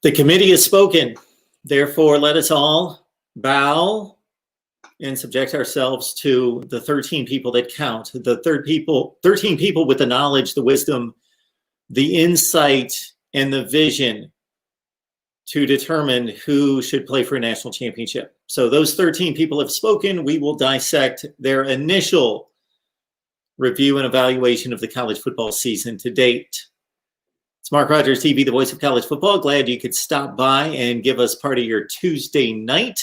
The committee has spoken. Therefore, let us all bow and subject ourselves to the 13 people that count. The 13 people with the knowledge, the wisdom, the insight, and the vision to determine who should play for a national championship. So those 13 people have spoken. We will dissect their initial review and evaluation of the college football season to date. It's MarkRogersTV, the voice of college football. Glad you could stop by and give us part of your Tuesday night.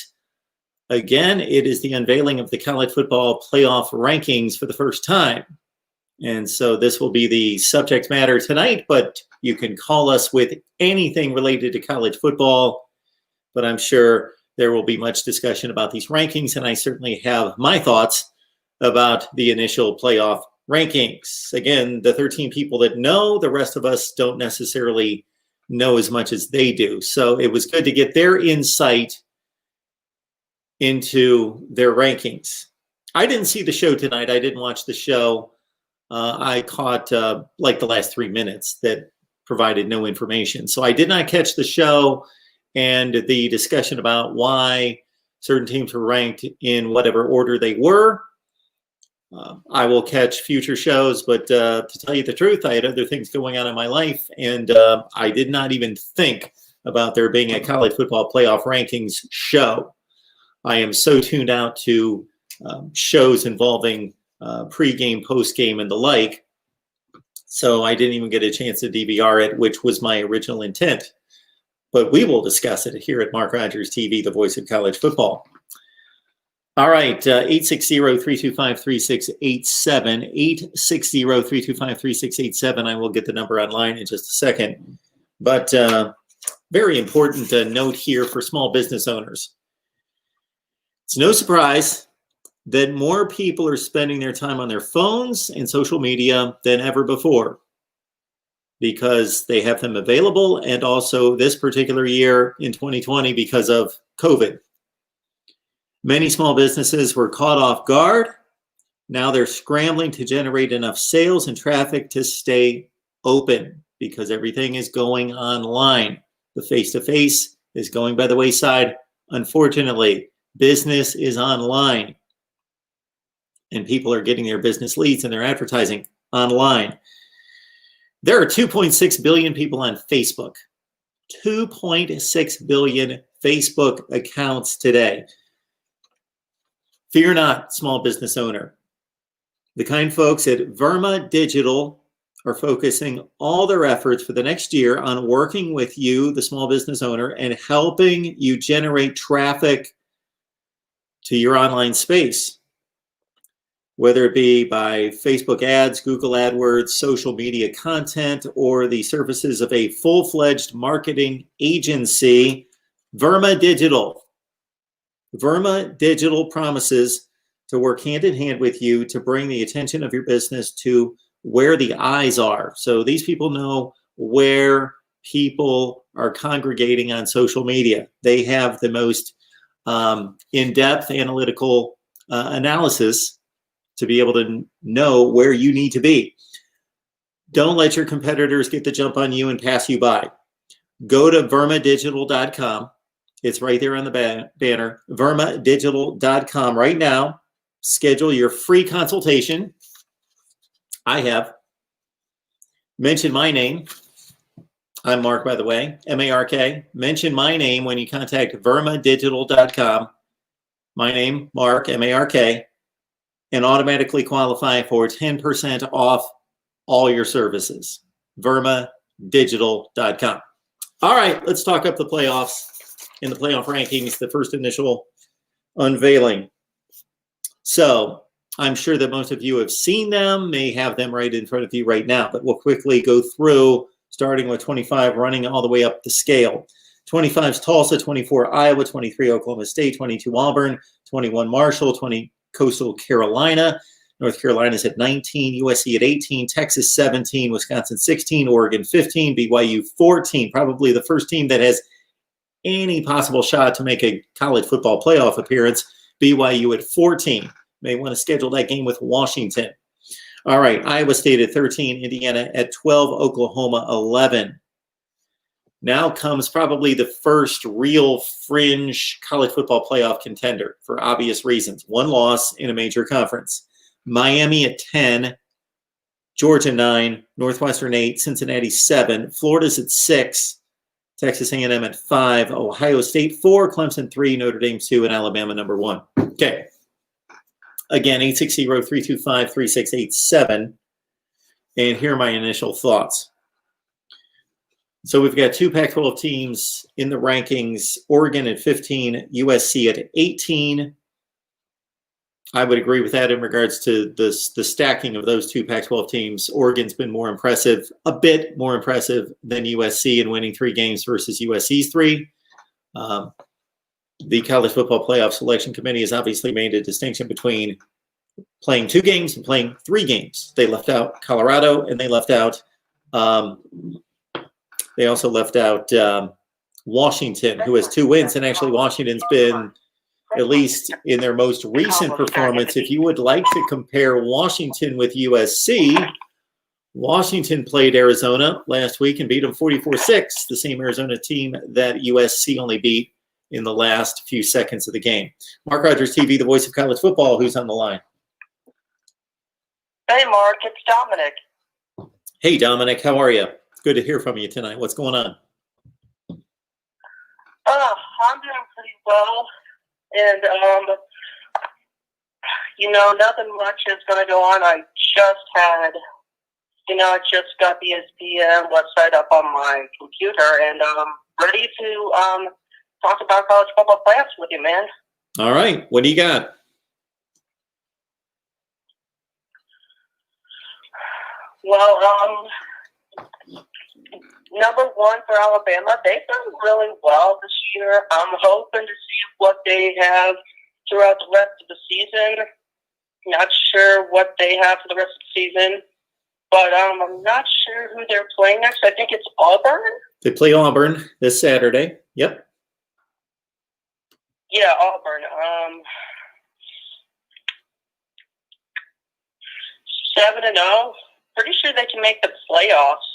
Again, it is the unveiling of the college football playoff rankings for the first time. And so this will be the subject matter tonight, but you can call us with anything related to college football. But I'm sure there will be much discussion about these rankings, and I certainly have my thoughts about the initial playoff rankings. Again, the 13 people that know, the rest of us don't necessarily know as much as they do. So it was good to get their insight into their rankings. I didn't see the show tonight. I didn't watch the show. I caught like the last 3 minutes that provided no information. So I did not catch the show and the discussion about why certain teams were ranked in whatever order they were. I will catch future shows, but to tell you the truth, I had other things going on in my life, and I did not even think about there being a college football playoff rankings show. I am so tuned out to shows involving pregame, postgame, and the like. So I didn't even get a chance to DVR it, which was my original intent. But we will discuss it here at MarkRogersTV, the voice of college football. All right, 860-325-3687, 860-325-3687. I will get the number online in just a second. But very important note here for small business owners. It's no surprise that more people are spending their time on their phones and social media than ever before because they have them available, and also this particular year in 2020 because of COVID. Many small businesses were caught off guard. Now they're scrambling to generate enough sales and traffic to stay open because everything is going online. The face-to-face is going by the wayside. Unfortunately, business is online, and people are getting their business leads and their advertising online. There are 2.6 billion people on Facebook. 2.6 billion Facebook accounts today. Fear not, small business owner. The kind folks at Verma Digital are focusing all their efforts for the next year on working with you, the small business owner, and helping you generate traffic to your online space, whether it be by Facebook ads, Google AdWords, social media content, or the services of a full-fledged marketing agency. Verma Digital. Verma Digital promises to work hand in hand with you to bring the attention of your business to where the eyes are. So these people know where people are congregating on social media. They have the most in-depth analytical analysis to be able to know where you need to be. Don't let your competitors get the jump on you and pass you by. Go to vermadigital.com. It's right there on the banner, vermadigital.com right now. Schedule your free consultation. I have. Mention my name. I'm Mark, by the way, M-A-R-K. Mention my name when you contact vermadigital.com. My name, Mark, M-A-R-K, and automatically qualify for 10% off all your services. vermadigital.com. All right, let's talk up the playoffs in the playoff rankings, the first initial unveiling. So I'm sure that most of you have seen them, may have them right in front of you right now, but we'll quickly go through, starting with 25, running all the way up the scale. 25 is Tulsa, 24 Iowa, 23 Oklahoma State, 22 Auburn, 21 Marshall, 20 Coastal Carolina. North Carolina's at 19, USC at 18, Texas 17, Wisconsin 16, Oregon 15, BYU 14. Probably the first team that has any possible shot to make a college football playoff appearance. BYU at 14. May want to schedule that game with Washington. All right, Iowa State at 13, Indiana at 12, Oklahoma 11. Now comes probably the first real fringe college football playoff contender for obvious reasons. One loss in a major conference. Miami at 10, Georgia 9, Northwestern 8, Cincinnati 7, Florida's at 6, Texas A&M at 5, Ohio State 4, Clemson 3, Notre Dame 2, and Alabama number 1. Okay. Again, 860-325-3687. And here are my initial thoughts. So we've got 2 Pac-12 teams in the rankings, Oregon at 15, USC at 18. I would agree with that in regards to the stacking of those 2 Pac-12 teams. Oregon's been more impressive, a bit more impressive than USC in winning 3 games versus USC's 3. The College Football Playoff Selection Committee has obviously made a distinction between playing 2 games and playing 3 games. They left out Colorado, and they left out they also left out Washington, who has 2 wins, and actually Washington's been, at least in their most recent performance, if you would like to compare Washington with USC, Washington played Arizona last week and beat them 44-6, the same Arizona team that USC only beat in the last few seconds of the game. MarkRogersTV, the voice of college football, who's on the line? Hey, Mark, it's Dominic. Hey, Dominic, how are you? Good to hear from you tonight. What's going on? I'm doing pretty well, and nothing much is going to go on. I just got the ESPN website up on my computer, and ready to talk about college football playoffs with you, man. All right, what do you got? Well, number 1 for Alabama, they've done really well this year. I'm hoping to see what they have throughout the rest of the season. Not sure what they have for the rest of the season, but I'm not sure who they're playing next. I think it's Auburn. They play Auburn this Saturday. Yep. Yeah, Auburn. 7-0. Pretty sure they can make the playoffs,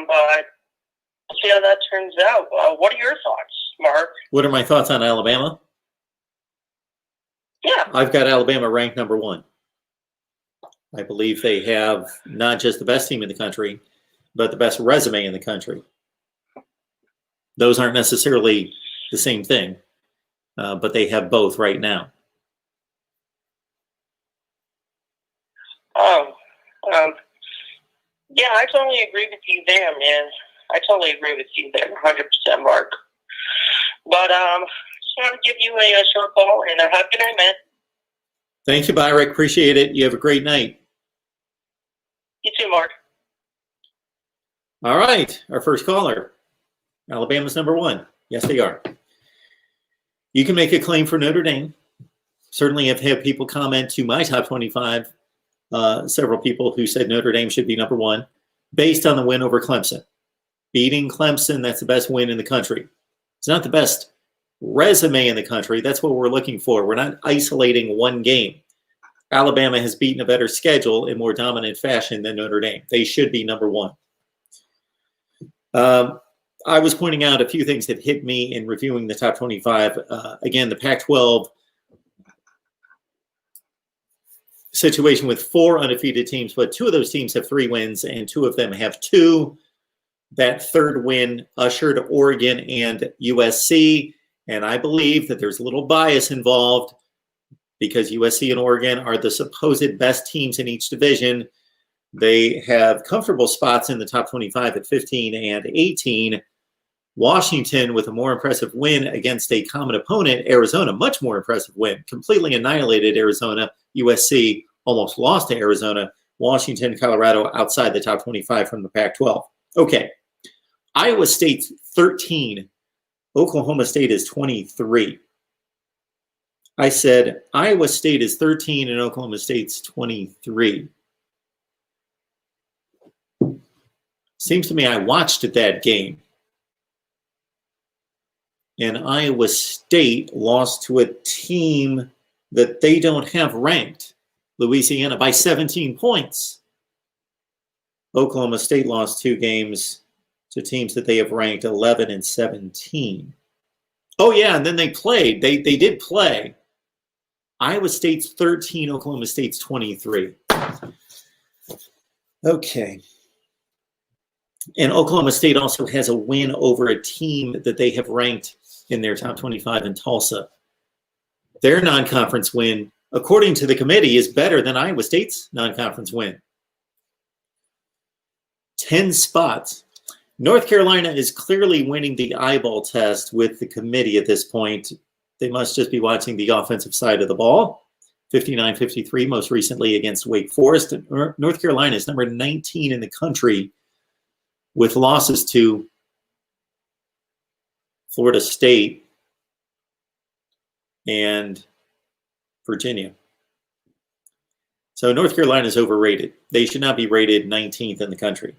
but we'll see how that turns out. What are your thoughts, Mark? What are my thoughts on Alabama? Yeah. I've got Alabama ranked number 1. I believe they have not just the best team in the country, but the best resume in the country. Those aren't necessarily the same thing, but they have both right now. Yeah, I totally agree with you there, man. I totally agree with you there, 100%, Mark. But just want to give you a short call, and have a good night, man. Thank you, Byrick. Appreciate it. You have a great night. You too, Mark. All right, our first caller. Alabama's number 1. Yes, they are. You can make a claim for Notre Dame. Certainly have had people comment to my top 25, several people who said Notre Dame should be number 1, based on the win over Clemson. Beating Clemson, that's the best win in the country. It's not the best resume in the country. That's what we're looking for. We're not isolating one game. Alabama has beaten a better schedule in more dominant fashion than Notre Dame. They should be number 1. I was pointing out a few things that hit me in reviewing the top 25. Again, the Pac-12 situation with 4 undefeated teams, but 2 of those teams have 3 wins and 2 of them have 2. That 3rd win ushered Oregon and USC, and I believe that there's a little bias involved because USC and Oregon are the supposed best teams in each division. They have comfortable spots in the top 25 at 15 and 18. Washington with a more impressive win against a common opponent, Arizona, much more impressive win, completely annihilated Arizona. USC almost lost to Arizona. Washington, Colorado outside the top 25 from the Pac-12. Okay. Iowa State's 13. Oklahoma State is 23. I said Iowa State is 13 and Oklahoma State's 23. Seems to me I watched that game. And Iowa State lost to a team that they don't have ranked. Louisiana by 17 points. Oklahoma State lost 2 games to teams that they have ranked 11 and 17. Oh, yeah, and then they played. They did play. Iowa State's 13, Oklahoma State's 23. Okay. And Oklahoma State also has a win over a team that they have ranked in their top 25 in Tulsa. Their non-conference win, according to the committee, is better than Iowa State's non-conference win. 10 spots. North Carolina is clearly winning the eyeball test with the committee at this point. They must just be watching the offensive side of the ball. 59-53, most recently against Wake Forest. North Carolina is number 19 in the country with losses to Florida State and Virginia. So North Carolina is overrated. They should not be rated 19th in the country.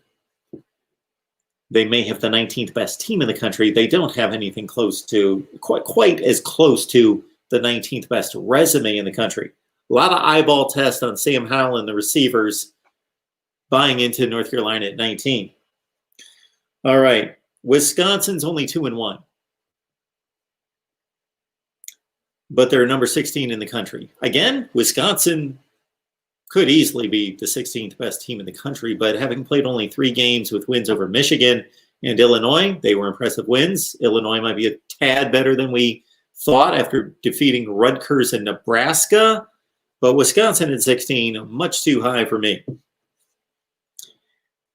They may have the 19th best team in the country. They don't have anything close to, quite as close to the 19th best resume in the country. A lot of eyeball tests on Sam Howell and the receivers buying into North Carolina at 19. All right. Wisconsin's only 2-1. But they're number 16 in the country. Again, Wisconsin could easily be the 16th best team in the country, but having played only 3 games with wins over Michigan and Illinois, they were impressive wins. Illinois might be a tad better than we thought after defeating Rutgers and Nebraska, but Wisconsin at 16, much too high for me.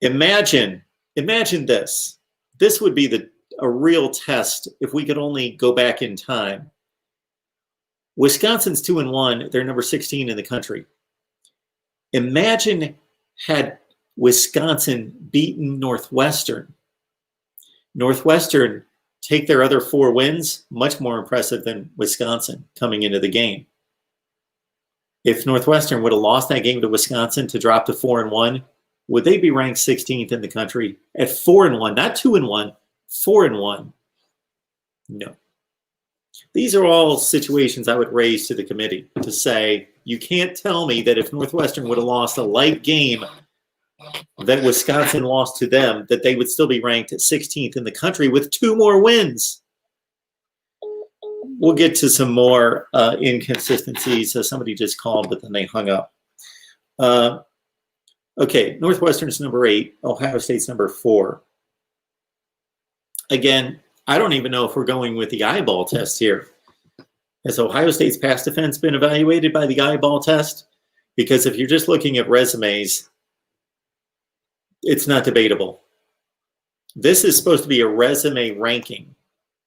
Imagine this. This would be a real test if we could only go back in time. Wisconsin's 2-1. They're number 16 in the country. Imagine had Wisconsin beaten Northwestern. Northwestern take their other 4 wins, much more impressive than Wisconsin coming into the game. If Northwestern would have lost that game to Wisconsin to drop to 4-1, would they be ranked 16th in the country at 4-1, not 2-1, 4-1? No. These are all situations I would raise to the committee to say, you can't tell me that if Northwestern would have lost a light game that Wisconsin lost to them, that they would still be ranked at 16th in the country with 2 more wins. We'll get to some more inconsistencies. Somebody just called, but then they hung up. Okay, Northwestern's number 8. Ohio State's number 4. Again, I don't even know if we're going with the eyeball test here. Has Ohio State's pass defense been evaluated by the eyeball test? Because if you're just looking at resumes, it's not debatable. This is supposed to be a resume ranking,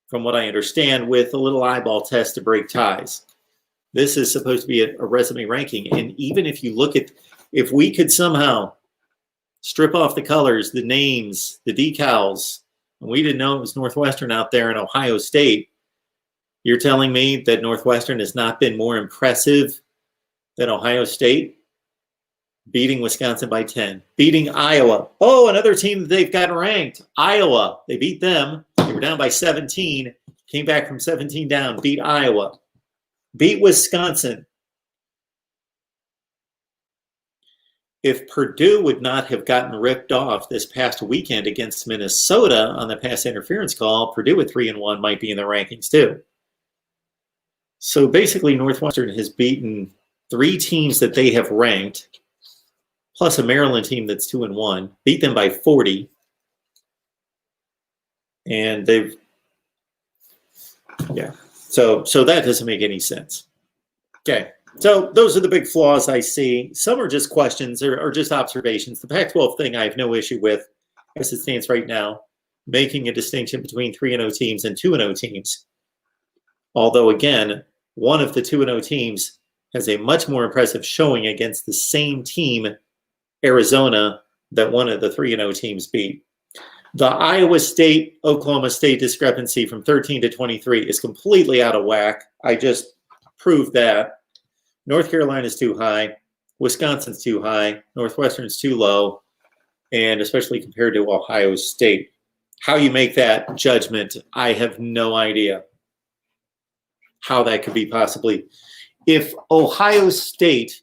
from what I understand, with a little eyeball test to break ties. This is supposed to be a resume ranking. And even if you look at, if we could somehow strip off the colors, the names, the decals, and we didn't know it was Northwestern out there in Ohio State, you're telling me that Northwestern has not been more impressive than Ohio State? Beating Wisconsin by 10. Beating Iowa. Oh, another team that they've got ranked. Iowa. They beat them. They were down by 17. Came back from 17 down. Beat Iowa. Beat Wisconsin. If Purdue would not have gotten ripped off this past weekend against Minnesota on the pass interference call, Purdue at 3-1 might be in the rankings too. So basically, Northwestern has beaten 3 teams that they have ranked, plus a Maryland team that's 2-1, beat them by 40. And they've, yeah. So that doesn't make any sense. Okay. So those are the big flaws I see. Some are just questions or just observations. The Pac-12 thing I have no issue with as it stands right now, making a distinction between 3-0 teams and 2-0 teams. Although, again, one of the 2-0 teams has a much more impressive showing against the same team, Arizona, that one of the 3-0 teams beat. The Iowa State, Oklahoma State discrepancy from 13 to 23 is completely out of whack. I just proved that. North Carolina's too high. Wisconsin's too high. Northwestern's too low. And especially compared to Ohio State. How you make that judgment, I have no idea how that could be possibly. If Ohio State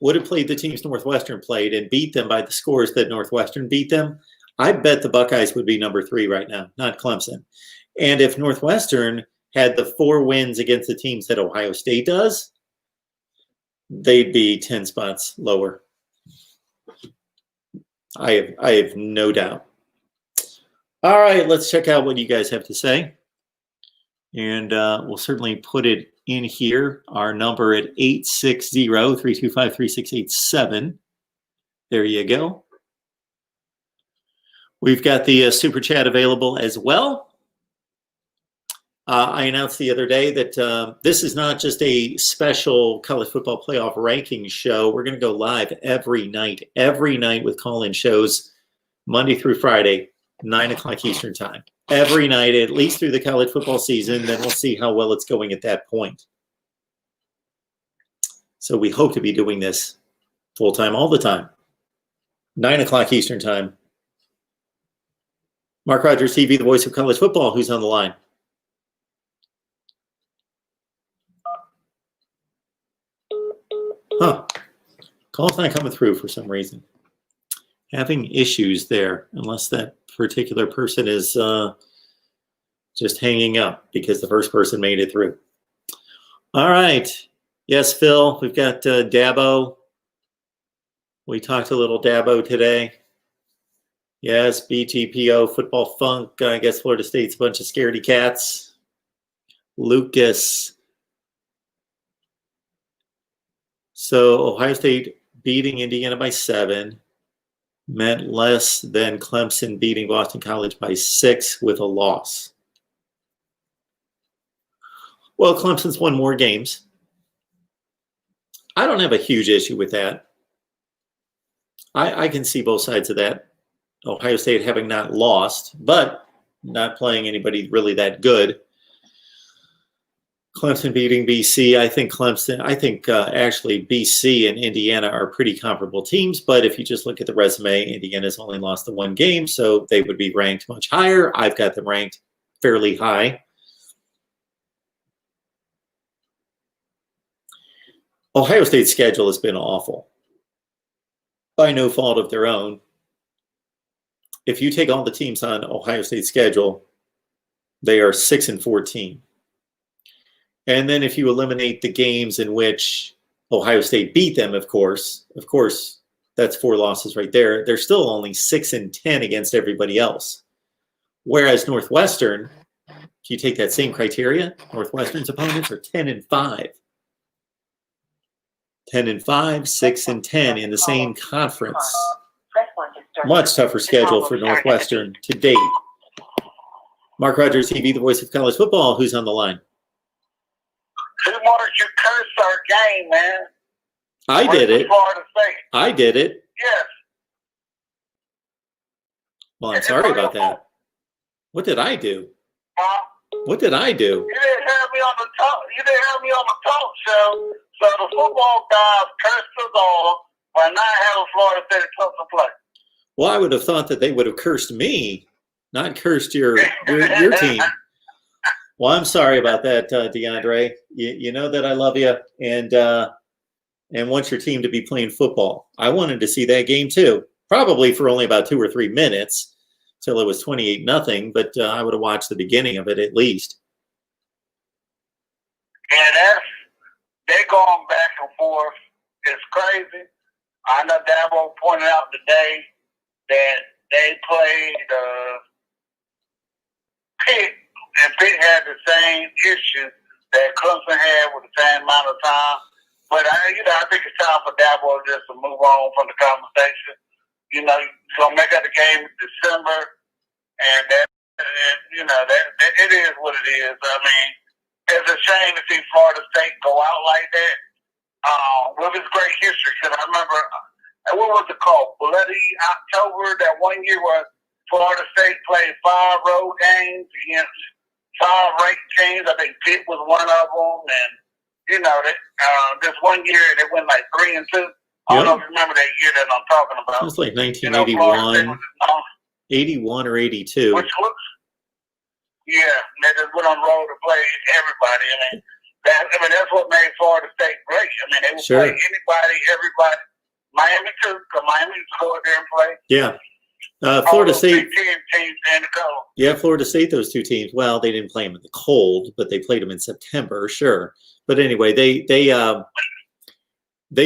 would have played the teams Northwestern played and beat them by the scores that Northwestern beat them, I bet the Buckeyes would be number 3 right now, not Clemson. And if Northwestern had the 4 wins against the teams that Ohio State does, they'd be 10 spots lower. I have no doubt. All right, let's check out what you guys have to say. And we'll certainly put it in here. Our number at 860-325-3687. There you go. We've got the Super Chat available as well. I announced the other day that this is not just a special college football playoff ranking show. We're going to go live every night with call-in shows, Monday through Friday, 9 o'clock Eastern time. Every night, at least through the college football season. Then we'll see how well it's going at that point. So we hope to be doing this full-time all the time. 9 o'clock Eastern time. Mark Rogers TV, the voice of college football. Who's on the line? Huh. Call's not coming through for some reason. Having issues there, unless that particular person is just hanging up because the first person made it through. All right. Yes, Phil, we've got Dabo. We talked a little Dabo today. Yes, BTPO, football funk. I guess Florida State's a bunch of scaredy cats. Lucas. So Ohio State beating Indiana by 7 meant less than Clemson beating Boston College by 6 with a loss. Well, Clemson's won more games. I don't have a huge issue with that. I can see both sides of that. Ohio State having not lost, but not playing anybody really that good. Clemson beating BC. I think actually BC and Indiana are pretty comparable teams, but if you just look at the resume, Indiana's only lost the 1 game, so they would be ranked much higher. I've got them ranked fairly high. Ohio State's schedule has been awful. By no fault of their own. If you take all the teams on Ohio State's schedule, they are 6-14. And then if you eliminate the games in which Ohio State beat them, of course, that's 4 losses right there. They're still only 6-10 against everybody else. Whereas Northwestern, if you take that same criteria, Northwestern's opponents are 10-5. 10-5, 6-10 in the same conference. Much tougher schedule for Northwestern to date. Mark Rogers TV, the voice of college football. Who's on the line? Who wanted you curse our game, man? I did it. I did it. Yes. Well, I'm sorry about that. What did I do? What did I do? You didn't have me on the talk. You didn't have me on the talk show. So the football guys cursed us all by not having Florida State at Clemson play. Well, I would have thought that they would have cursed me, not cursed your team. Well, I'm sorry about that, Deandre. You know that I love you and want your team to be playing football. I wanted to see that game too, probably for only about 2 or 3 minutes till it was 28-0, but I would have watched the beginning of it at least. Yeah, they're going back and forth. It's crazy. I know Dabo pointed out today that they played Pitt, and Pitt had the same issue that Clemson had with the same amount of time. But I think it's time for Dabo just to move on from the conversation. He's gonna make up the game in December, and it is what it is. I mean, it's a shame to see Florida State go out like that with its great history. Because I remember, what was it called? Bloody October, that one year where Florida State played 5 road games against 5 ranked teams. I think Pitt was one of them. And, this one year they went like 3-2. I don't know if you remember that year that I'm talking about. It was like 1981, 81 or 82. Which looks, yeah, they just went on the road to play everybody. I mean, That's what made Florida State great. I mean, they would play anybody, everybody. Miami too, because Miami used to go out there and play. Yeah. Florida State. Teams in the cold. Yeah, Florida State, those two teams. Well, they didn't play them in the cold, but they played them in September, sure. But anyway, they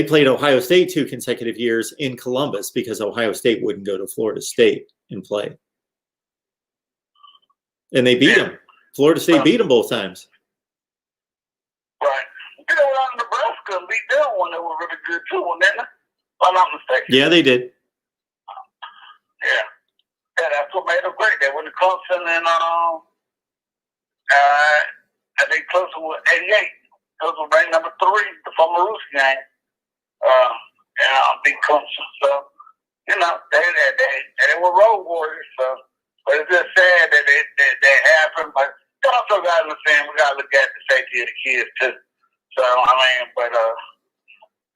played Ohio State 2 consecutive years in Columbus because Ohio State wouldn't go to Florida State and play. And they beat them. Florida State beat them both times. Right. You know, Nebraska beat them when they were really good too, didn't they? If I'm not mistaken. Yeah, they did. Yeah. Yeah, that's what made them great. They went to Clemson and I think Clemson was 88. Clemson was ranked number 3, the Fumaroos game. And beat Clemson. So, you know, they were road warriors. So, but it's just sad that it happened. But you also got to understand we got to look at the safety of the kids too. So I mean, but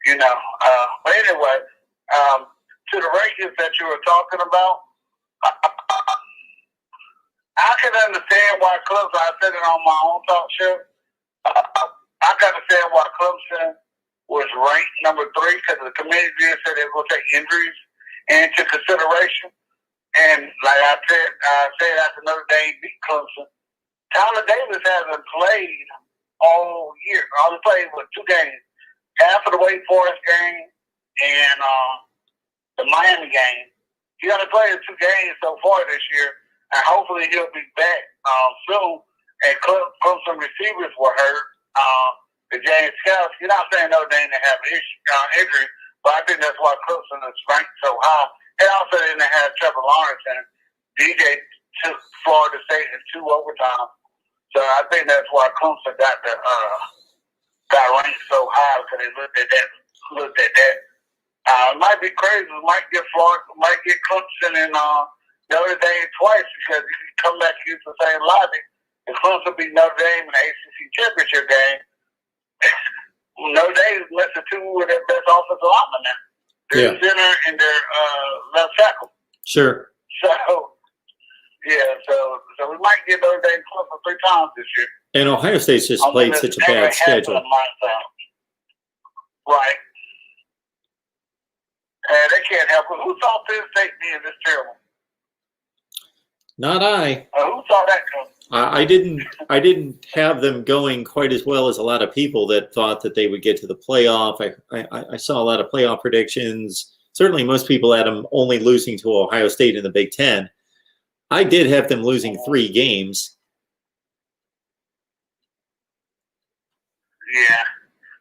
you know, but anyway, to the races that you were talking about, I can understand why Clemson. I said it on my own talk show. I can understand why Clemson was ranked number 3 because the committee did say they were going to take injuries into consideration. And like I said after Notre Dame beat Clemson, Tyler Davis hasn't played all year. Only played with 2 games. Half of the Wake Forest game and the Miami game. He only played 2 games so far this year, and hopefully he'll be back soon. And Clemson receivers were hurt. The James Scouts, you're not saying Notre Dame didn't have injury, but I think that's why Clemson is ranked so high. And also they didn't have Trevor Lawrence, and DJ took Florida State in 2 overtime. So I think that's why Clemson got ranked so high because they looked at that. It might be crazy. We might get Clemson and Notre Dame twice because if you come back and use the same logic, if Clemson beat Notre Dame in the ACC championship game, Notre Dame is missing 2 of their best offensive linemen now. Their center and their left tackle. Sure. So we might get Notre Dame Clemson 3 times this year. And Ohio State's just played such a bad schedule. Right. And they can't help it. Who saw Penn State being this terrible? Not I. Who saw that coming? I didn't have them going quite as well as a lot of people that thought that they would get to the playoff. I saw a lot of playoff predictions. Certainly most people had them only losing to Ohio State in the Big Ten. I did have them losing 3 games. Yeah.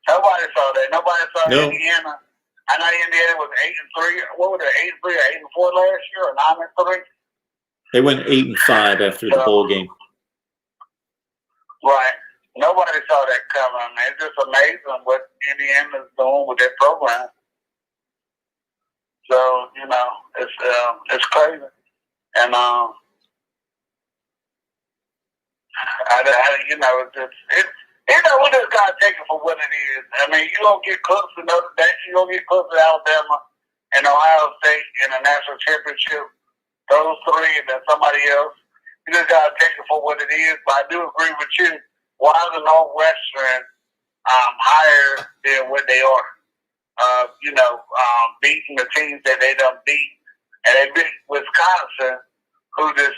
Nobody saw that. Nobody saw Indiana. I know Indiana was 8-3. What were they, 8-3 or 8-4 last year, or 9-3? They went 8-5 after the bowl game. Right. Nobody saw that coming. It's just amazing what Indiana's doing with their program. So, you know, it's crazy. And we just gotta take it for what it is. I mean, you don't get Clemson, Notre Dame, you don't get Clemson, Alabama, and Ohio State in a national championship. Those 3, and then somebody else. You just gotta take it for what it is. But I do agree with you. Why is the Northwestern higher than what they are? Beating the teams that they done beat, and they beat Wisconsin, who just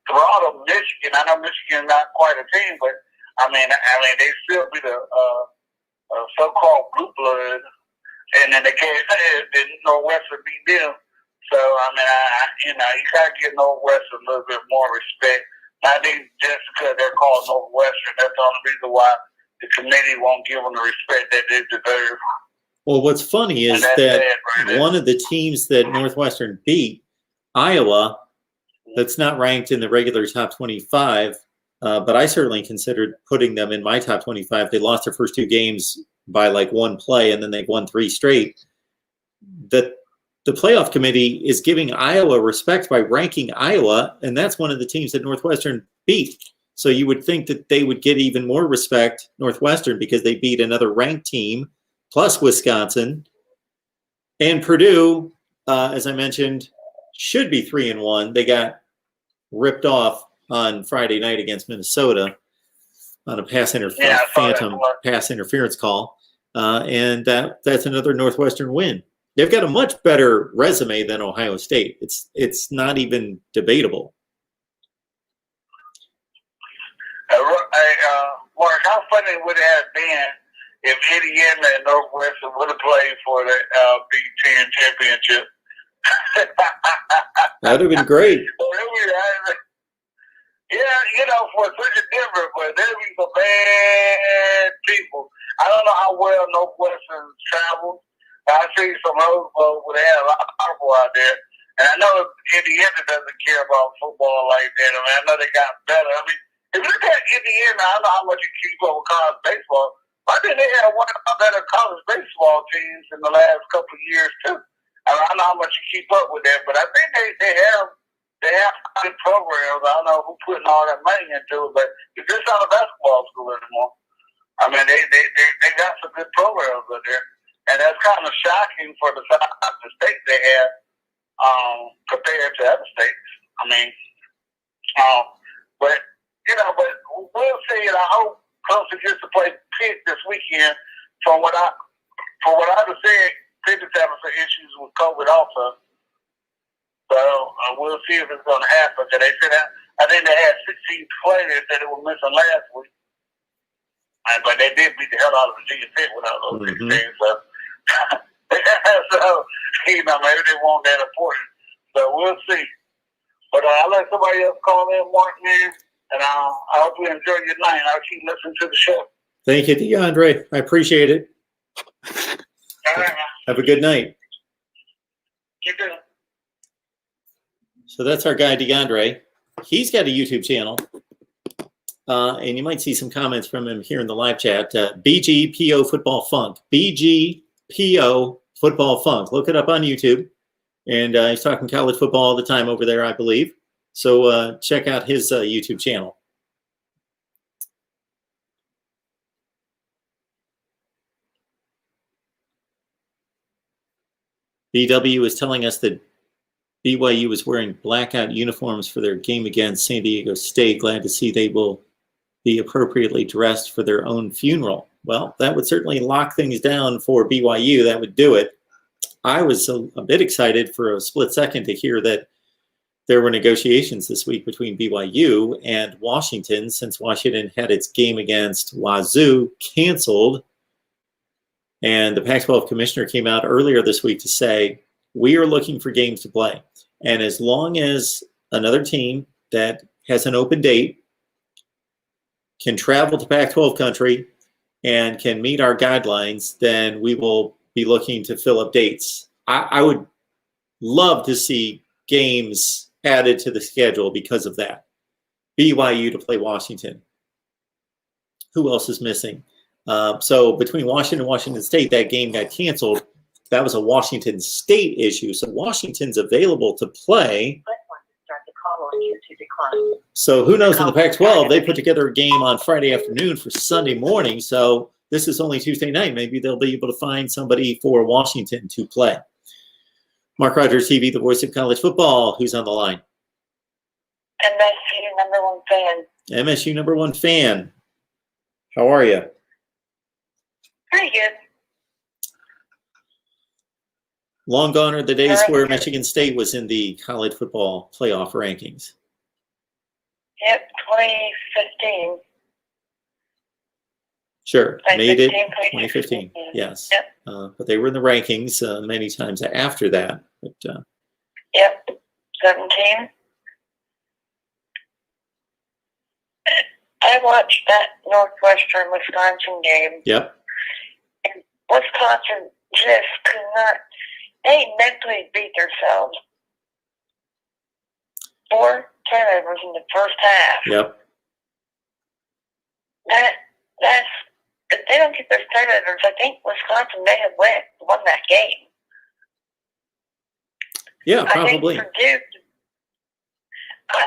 throttled Michigan. I know Michigan's not quite a team, but I mean, they still be the so-called blue blood, and then they can't say that Northwestern beat them. So I mean, you gotta give Northwestern a little bit more respect. I think just because they're called Northwestern, that's the only reason why the committee won't give them the respect that they deserve. Well, what's funny is that one of the teams that Northwestern beat, Iowa, that's not ranked in the regular top 25, but I certainly considered putting them in my top 25. They lost their first 2 games by like 1 play, and then they've won 3 straight. The playoff committee is giving Iowa respect by ranking Iowa, and that's one of the teams that Northwestern beat. So you would think that they would get even more respect, Northwestern, because they beat another ranked team, plus Wisconsin. And Purdue, as I mentioned, should be 3-1. They got ripped off on Friday night against Minnesota. on a pass Yeah, I saw that phantom one. pass interference call, and that's another Northwestern win. They've got a much better resume than Ohio State. It's not even debatable. Mark, how funny would it have been if Indiana and Northwestern would have played for the Big Ten championship? That would have been great. Yeah, you know, for such a Denver, but there'd be some bad people. I don't know how well Northwestern traveled. I see some Rose Bowl where they had a lot of people out there. And I know Indiana doesn't care about football like that. I mean, I know they got better. I mean, if you look at Indiana, I don't know how much you keep up with college baseball. I think they had one of the better college baseball teams in the last couple of years, too. I don't know how much you keep up with that, but I think they have good programs. I don't know who's putting all that money into it, but it's just not a basketball school anymore. I mean, they got some good programs out there. And that's kind of shocking for the size of the state they have compared to other states. I mean, but we'll see. And I hope Clemson gets to play Pitt this weekend. From what I understand, Pitt is having some issues with COVID also. So we'll see if it's going to happen. Cause they said I think they had 16 players that were missing last week. But they did beat the hell out of Virginia Tech without those 16. So, you know, maybe they want that important. So we'll see. But I'll let somebody else call in, Mark, man. And I hope you enjoy your night. I'll keep listening to the show. Thank you, Deandre. I appreciate it. All right, man. Have a good night. You too. So that's our guy, Deandre. He's got a YouTube channel. And you might see some comments from him here in the live chat. BGPO Football Funk. BGPO Football Funk. Look it up on YouTube. And he's talking college football all the time over there, I believe. So check out his YouTube channel. BW is telling us that BYU is wearing blackout uniforms for their game against San Diego State. Glad to see they will be appropriately dressed for their own funeral. Well, that would certainly lock things down for BYU. That would do it. I was a bit excited for a split second to hear that there were negotiations this week between BYU and Washington, since Washington had its game against Wazoo canceled. And the Pac-12 commissioner came out earlier this week to say, we are looking for games to play. And as long as another team that has an open date can travel to Pac-12 country and can meet our guidelines, then we will be looking to fill up dates. I would love to see games added to the schedule because of that. BYU to play Washington. Who else is missing? So between Washington and Washington State, that game got canceled. That was a Washington State issue. So Washington's available to play. So who knows, in the Pac-12, they put together a game on Friday afternoon for Sunday morning. So this is only Tuesday night. Maybe they'll be able to find somebody for Washington to play. Mark Rogers TV, the voice of college football. Who's on the line? MSU #1 fan. MSU #1 fan. How are you? Pretty good. Long gone are the days where Michigan State was in the college football playoff rankings. Yep, 2015. Sure, made it 2015. 2015. Yes, Yep. But they were in the rankings many times after that. But Yep, 17. I watched that Northwestern Wisconsin game. Yep. And Wisconsin just could not. They mentally beat themselves. 4 turnovers in the first half. Yep. That's if they don't get those turnovers, I think Wisconsin may have won that game. Yeah, probably. I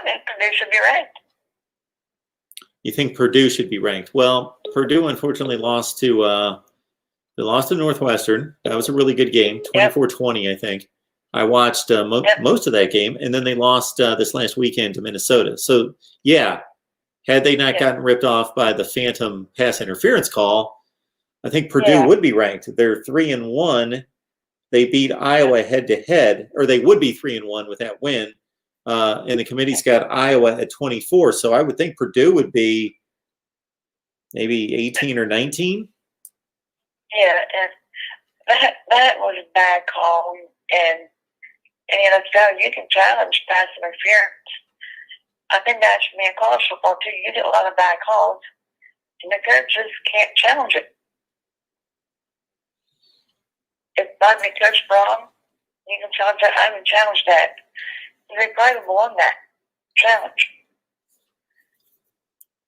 think Purdue should be ranked. You think Purdue should be ranked? Well, Purdue unfortunately lost to Northwestern. That was a really good game, 24-20, I think. I watched most of that game, and then they lost this last weekend to Minnesota. So, yeah, had they not Yeah. gotten ripped off by the phantom pass interference call, I think Purdue Yeah. would be ranked. They're 3-1. They beat Iowa head to head, or they would be 3-1 with that win. And the committee's got Iowa at 24. So I would think Purdue would be maybe 18 or 19. Yeah, and that was a bad call. And you know, so you can challenge pass interference. I think that should be in college football too. You get a lot of bad calls, and the coaches can't challenge it. If I be coached wrong, you can challenge that. I haven't challenged that. They probably won that challenge.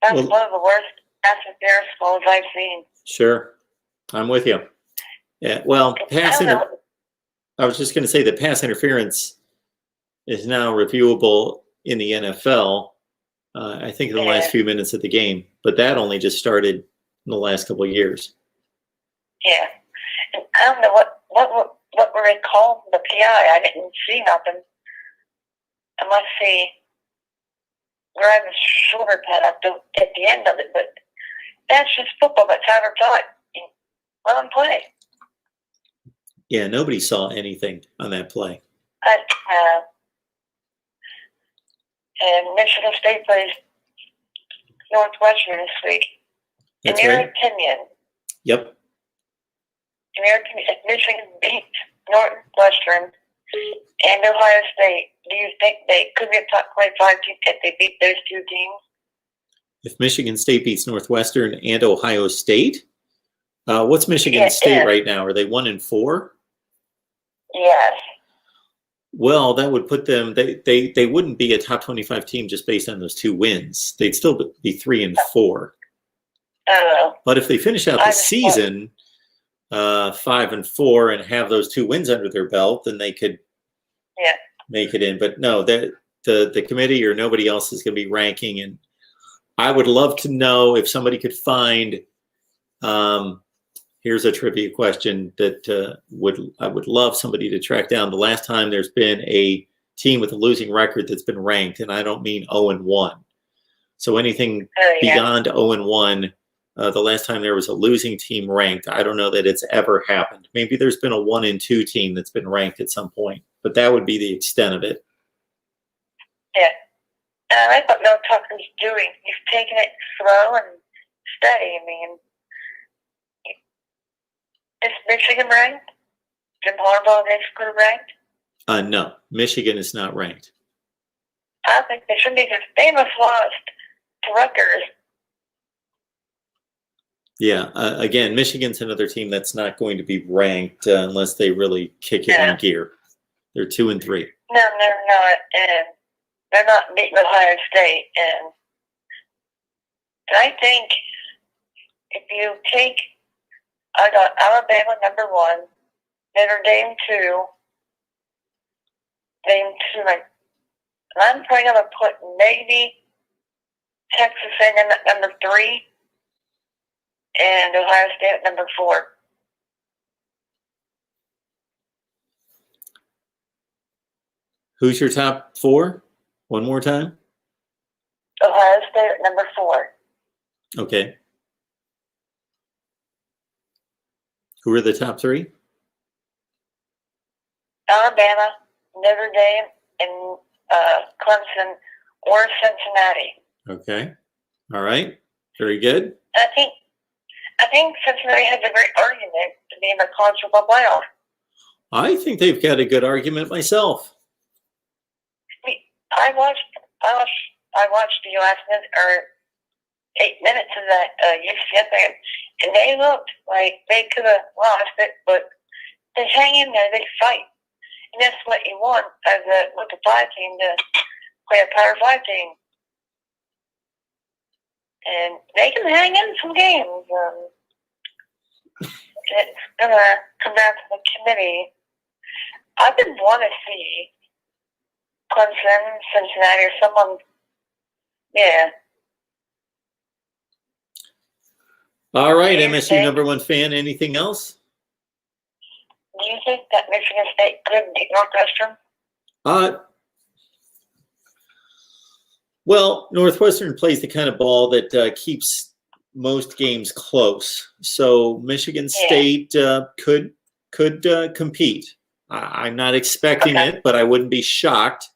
That's Well- one of the worst pass interference calls I've seen. Sure. I'm with you. Yeah. Well, I was just going to say that pass interference is now reviewable in the NFL. I think in the last few minutes of the game, but that only just started in the last couple of years. Yeah, and I don't know what were they called the PI. I didn't see nothing. I must see grab the shoulder pad up at the end of it, but that's just football. That's how they're taught. Let them play. Yeah, nobody saw anything on that play. And Michigan State plays Northwestern this week. That's in your right. opinion, Yep. if Michigan beats Northwestern and Ohio State, do you think they could be a top 25 team if they beat those two teams? If Michigan State beats Northwestern and Ohio State, what's Michigan Yeah, State yeah. right now? Are they 1-4? Yes. Well, that would put them. They wouldn't be a top 25 team just based on those two wins. They'd still be 3-4. But if they finish out the season 5-4 and have those two wins under their belt, then they could make it in. But no, the committee or nobody else is going to be ranking. And I would love to know if somebody could find. Here's a trivia question that I would love somebody to track down. The last time there's been a team with a losing record that's been ranked, and I don't mean 0-1. So anything beyond 0-1. The last time there was a losing team ranked, I don't know that it's ever happened. Maybe there's been a 1-2 team that's been ranked at some point, but that would be the extent of it. Yeah. I thought Mel Tucker's doing. He's taking it slow and steady. I mean, is Michigan ranked? Jim Harbaugh and school ranked? No, Michigan is not ranked. I think they should be because they must lost to Rutgers. Yeah, again, Michigan's another team that's not going to be ranked unless they really kick it in gear. They're 2-3. No, they're not, and they're not beating Ohio State. And I think if you take, I got Alabama number 1, Notre Dame 2, and I'm probably going to put maybe Texas A&M at number 3 and Ohio State at number 4. Who's your top 4? One more time. Ohio State at number 4. Okay. Who are the top 3? Alabama, Notre Dame, and Clemson or Cincinnati. Okay. All right. Very good. I think Cincinnati has a great argument to be in the college football playoff. I think they've got a good argument myself. I watched the last 8 minutes of that UCF game, and they looked like they could have lost it, but they hang in there, they fight, and that's what you want with the 5 team to play a Power 5 team, and they can hang in some games. It's gonna come down to the committee. I've been wanting to see Clemson, Cincinnati, or someone. Yeah. All right, Do you MSU think- number 1 fan. Anything else? Do you think that Michigan State could beat Northwestern? Well, Northwestern plays the kind of ball that keeps most games close. So Michigan State could compete. I'm not expecting it, but I wouldn't be shocked.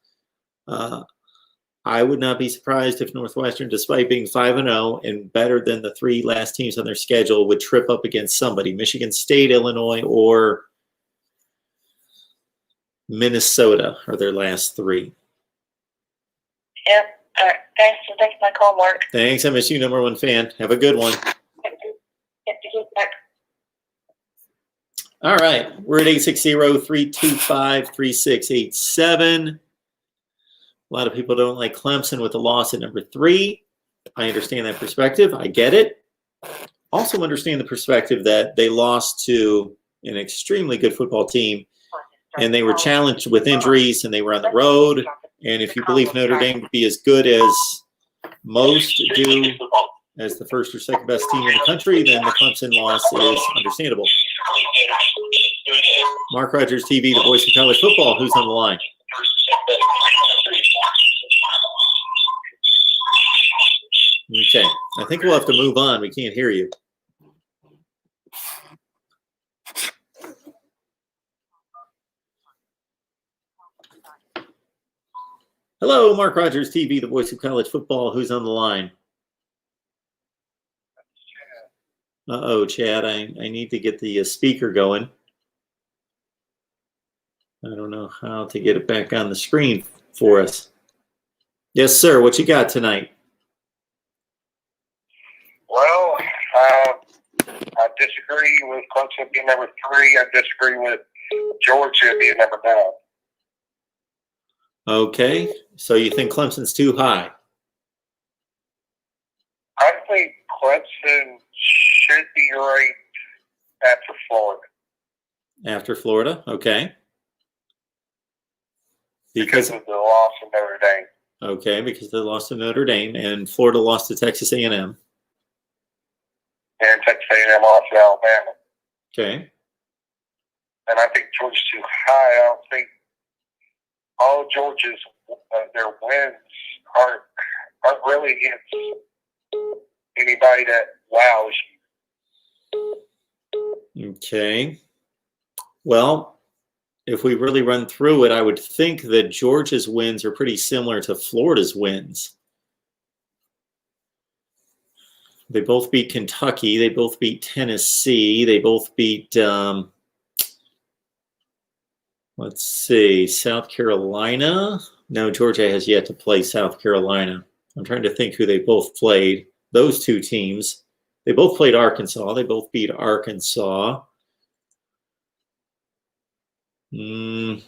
I would not be surprised if Northwestern, despite being 5-0 and better than the three last teams on their schedule, would trip up against somebody, Michigan State, Illinois, or Minnesota are their last three. Yep. All right. Thanks for taking my call, Mark. Thanks, MSU #1 fan. Have a good one. All right. We're at 860-325-3687. A lot of people don't like Clemson with the loss at number 3. I understand that perspective. I get it. Also understand the perspective that they lost to an extremely good football team, and they were challenged with injuries, and they were on the road. And if you believe Notre Dame to be as good as most do, as the first or second best team in the country, then the Clemson loss is understandable. MarkRogersTV, the voice of college football. Who's on the line? Okay, I think we'll have to move on. We can't hear you. Hello, MarkRogersTV, the voice of college football. Who's on the line? Uh-oh, Chad, I need to get the speaker going. I don't know how to get it back on the screen for us. Yes, sir. What you got tonight? Well, I disagree with Clemson being number 3. I disagree with Georgia being number 9. Okay, so you think Clemson's too high? I think Clemson should be ranked after Florida. After Florida, okay. Because of the loss of Notre Dame. Okay, because they lost to Notre Dame, and Florida lost to Texas A&M. And Texas A&M lost to Alabama. Okay. And I think Georgia's too high. I don't think all Georgia's their wins aren't really against anybody that wows you. Okay. Well, if we really run through it, I would think that Georgia's wins are pretty similar to Florida's wins. They both beat Kentucky. They both beat Tennessee. They both beat, let's see, South Carolina. No, Georgia has yet to play South Carolina. I'm trying to think who they both played. Those two teams. They both played Arkansas. They both beat Arkansas. They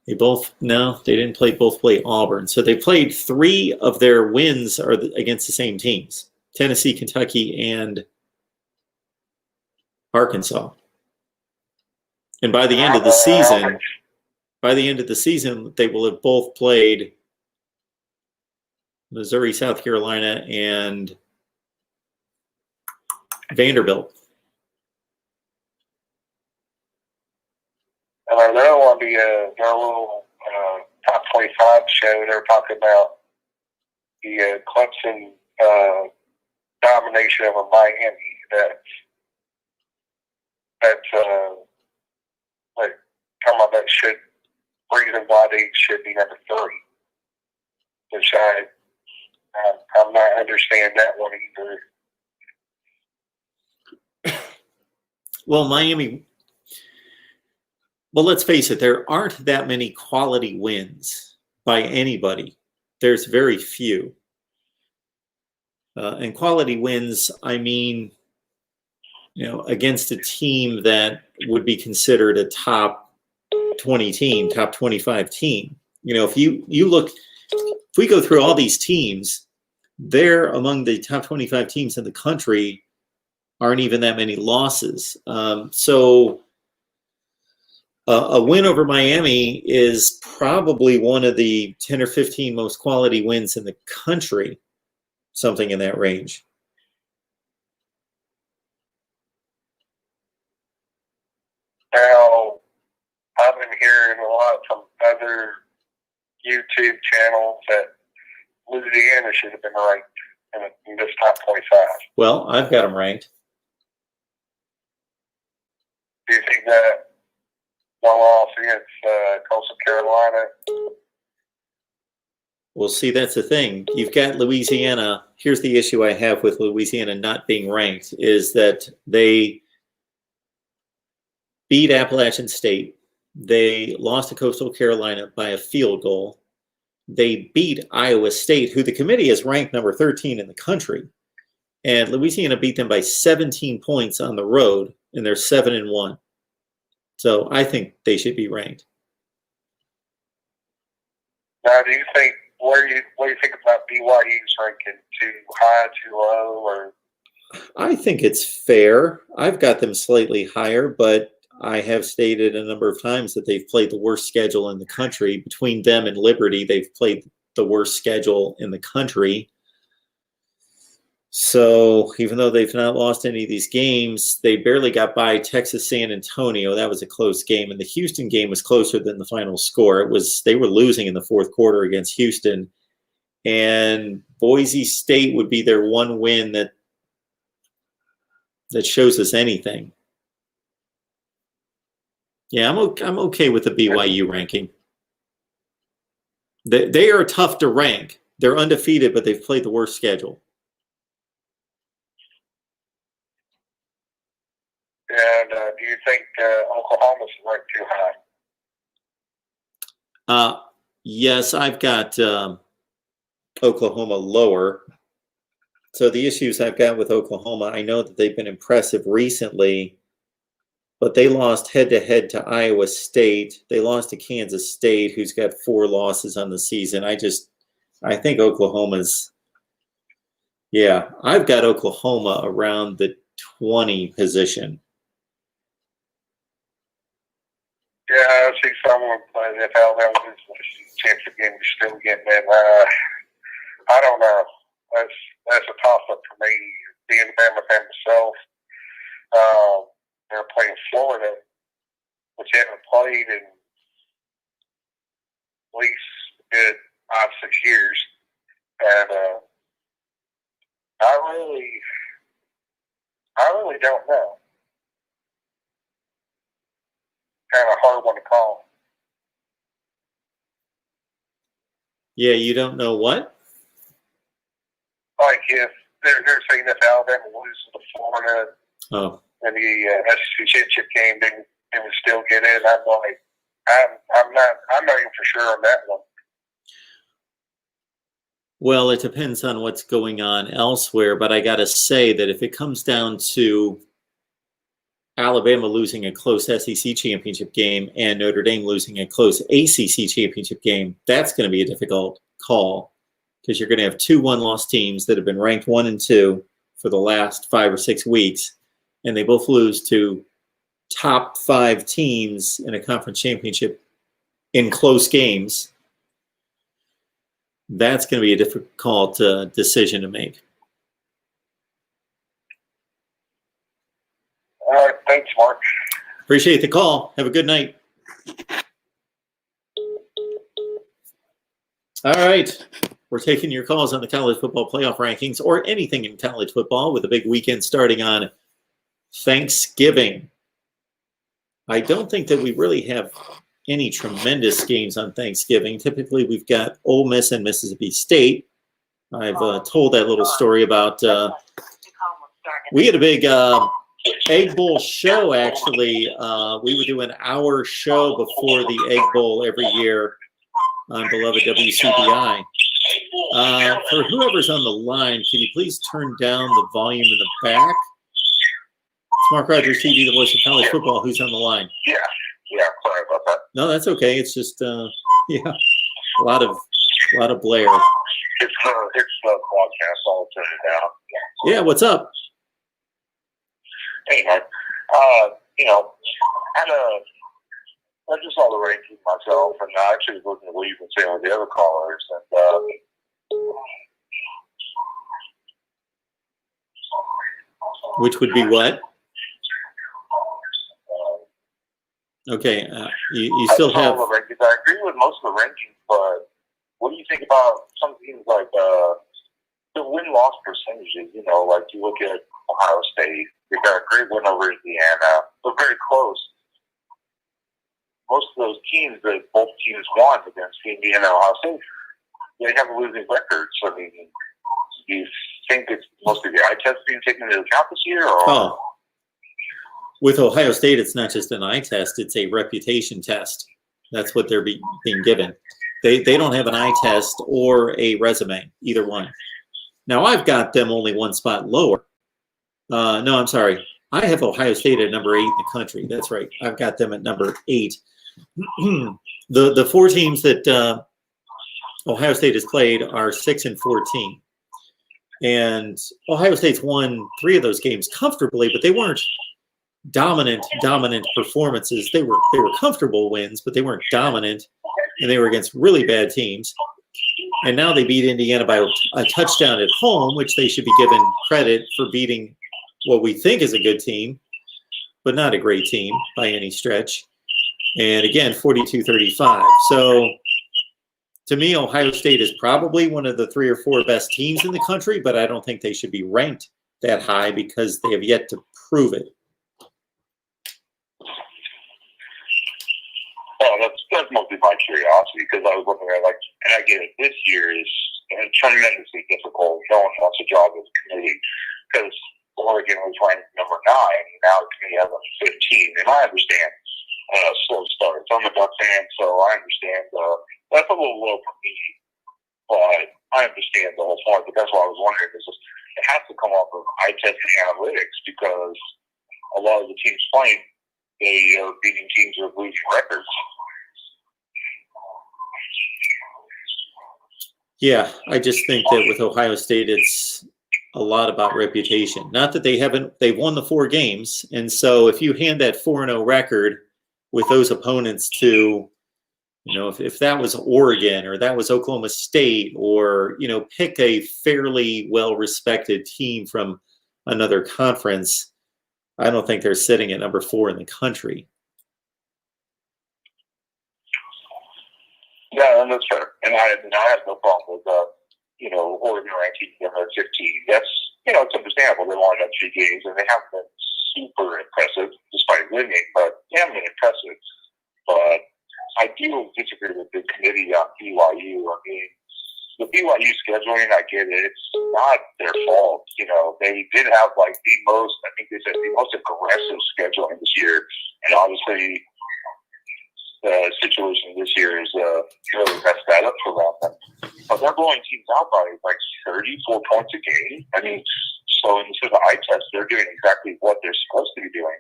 didn't both play Auburn. So they played 3 of their wins are against the same teams: Tennessee, Kentucky, and Arkansas. And by the end of the season, they will have both played Missouri, South Carolina, and Vanderbilt. And I know on their little top 25 show, they were talking about the Clemson domination over Miami. That's like talking about that reason why they should be number 3. Which I'm not understanding that one either. Well, Miami. Well, let's face it, there aren't that many quality wins by anybody. There's very few. And quality wins, I mean, against a team that would be considered a top 20 team, top 25 team. If we go through all these teams, they're among the top 25 teams in the country, aren't even that many losses. So a win over Miami is probably one of the 10 or 15 most quality wins in the country, something in that range. Now, I've been hearing a lot from other YouTube channels that Louisiana should have been ranked in this top 25. Well, I've got them ranked. Do you think that one loss against Coastal Carolina? Well, see, that's the thing. You've got Louisiana. Here's the issue I have with Louisiana not being ranked is that they beat Appalachian State. They lost to Coastal Carolina by a field goal. They beat Iowa State, who the committee has ranked number 13 in the country. And Louisiana beat them by 17 points on the road, and they're 7-1. So I think they should be ranked. Now, do you think what do you think about BYU's ranking? Too high, too low, or? I think it's fair. I've got them slightly higher, but I have stated a number of times that they've played the worst schedule in the country. Between them and Liberty, they've played the worst schedule in the country. So even though they've not lost any of these games, they barely got by Texas San Antonio. That was a close game. And the Houston game was closer than the final score. They were losing in the fourth quarter against Houston. And Boise State would be their one win that shows us anything. Yeah, I'm okay with the BYU ranking. They are tough to rank. They're undefeated, but they've played the worst schedule. And do you think Oklahoma's ranked too high? Yes, I've got Oklahoma lower. So the issues I've got with Oklahoma, I know that they've been impressive recently, but they lost head-to-head to Iowa State. They lost to Kansas State, who's got 4 losses on the season. I think Oklahoma's, yeah, I've got Oklahoma around the 20 position. Yeah, I see someone playing if Alabama wins the championship game, we're still getting in. I don't know. That's a toss-up for me. Being a Bama fan myself, they're playing Florida, which haven't played in at least a good 5-6 years. And I really don't know. Kind of hard one to call. Yeah, you don't know what? Like if they're saying if Alabama loses to Florida in the SEC championship game, they would still get in. I'm like, I'm not even for sure on that one. Well, it depends on what's going on elsewhere, but I got to say that if it comes down to Alabama losing a close SEC championship game and Notre Dame losing a close ACC championship game, that's going to be a difficult call because you're going to have 2 one-loss teams that have been ranked 1 and 2 for the last 5 or 6 weeks, and they both lose to top 5 teams in a conference championship in close games. That's going to be a difficult decision to make. All right, thanks, Mark. Appreciate the call. Have a good night. All right. We're taking your calls on the college football playoff rankings or anything in college football with a big weekend starting on Thanksgiving. I don't think that we really have any tremendous games on Thanksgiving. Typically, we've got Ole Miss and Mississippi State. I've told that little story about we had a big Egg Bowl show, actually. We would do an hour show before the Egg Bowl every year on beloved WCBI. For whoever's on the line, can you please turn down the volume in the back? It's MarkRogersTV, the voice of college football. Who's on the line? Yeah, sorry about that. No, that's okay. It's just, a lot of blare. It's the broadcast. I'll turn it down. Yeah, what's up? Hey, Mark. I just saw the rankings myself, and I actually was looking to leave and see with the other callers. And Which would be what? Okay, you still have. The rankings. I agree with most of the rankings, but think about some things like the win-loss percentages. You know, like you look at Ohio State, they got a great win over Indiana. They're very close. Most of those teams that both teams won against Indiana and Ohio State, they have a losing record. So, I mean, do you think it's mostly the eye test being taken into account this year? Or? Oh, with Ohio State, it's not just an eye test; it's a reputation test. That's what they're being given. They don't have an eye test or a resume, either one. Now, I've got them only one spot lower. No, I'm sorry. I have Ohio State at number 8 in the country. That's right. I've got them at number 8. The 4 teams that Ohio State has played are 6 and 14. And Ohio State's won 3 of those games comfortably, but they weren't dominant performances. They were comfortable wins, but they weren't dominant, and they were against really bad teams. And now they beat Indiana by a touchdown at home, which they should be given credit for beating what we think is a good team, but not a great team by any stretch. And again, 42-35. So to me, Ohio State is probably one of the 3 or 4 best teams in the country, but I don't think they should be ranked that high because they have yet to prove it. Oh, that's mostly my curiosity because I was looking at and I get it. This year is tremendously difficult. No one wants a job as a committee because Oregon was ranked number 9, and now the committee has them 15. And I understand slow starts. I'm a Duck fan, so I understand that's a little low for me. But I understand the whole point. But that's what I was wondering is it has to come off of eye test and analytics because a lot of the teams playing, they are beating teams with losing records. Yeah, I just think that with Ohio State, it's a lot about reputation. Not that they've won the 4 games. And so if you hand that 4-0 record with those opponents to, if that was Oregon or that was Oklahoma State or, pick a fairly well-respected team from another conference, I don't think they're sitting at number 4 in the country. Yeah, and that's fair. And I have no problem with, Oregon ranking them at 15. That's, it's understandable. They won 3 games, and they haven't been super impressive despite winning, but they haven't been impressive. But I do disagree with the committee on BYU. I mean, the BYU scheduling, I get it. It's not their fault. They did have, the most, I think they said, the most aggressive scheduling this year. And obviously, the situation this year is really messed that up for them. But they're blowing teams out by 34 points a game. I mean, so instead of the eye test, they're doing exactly what they're supposed to be doing.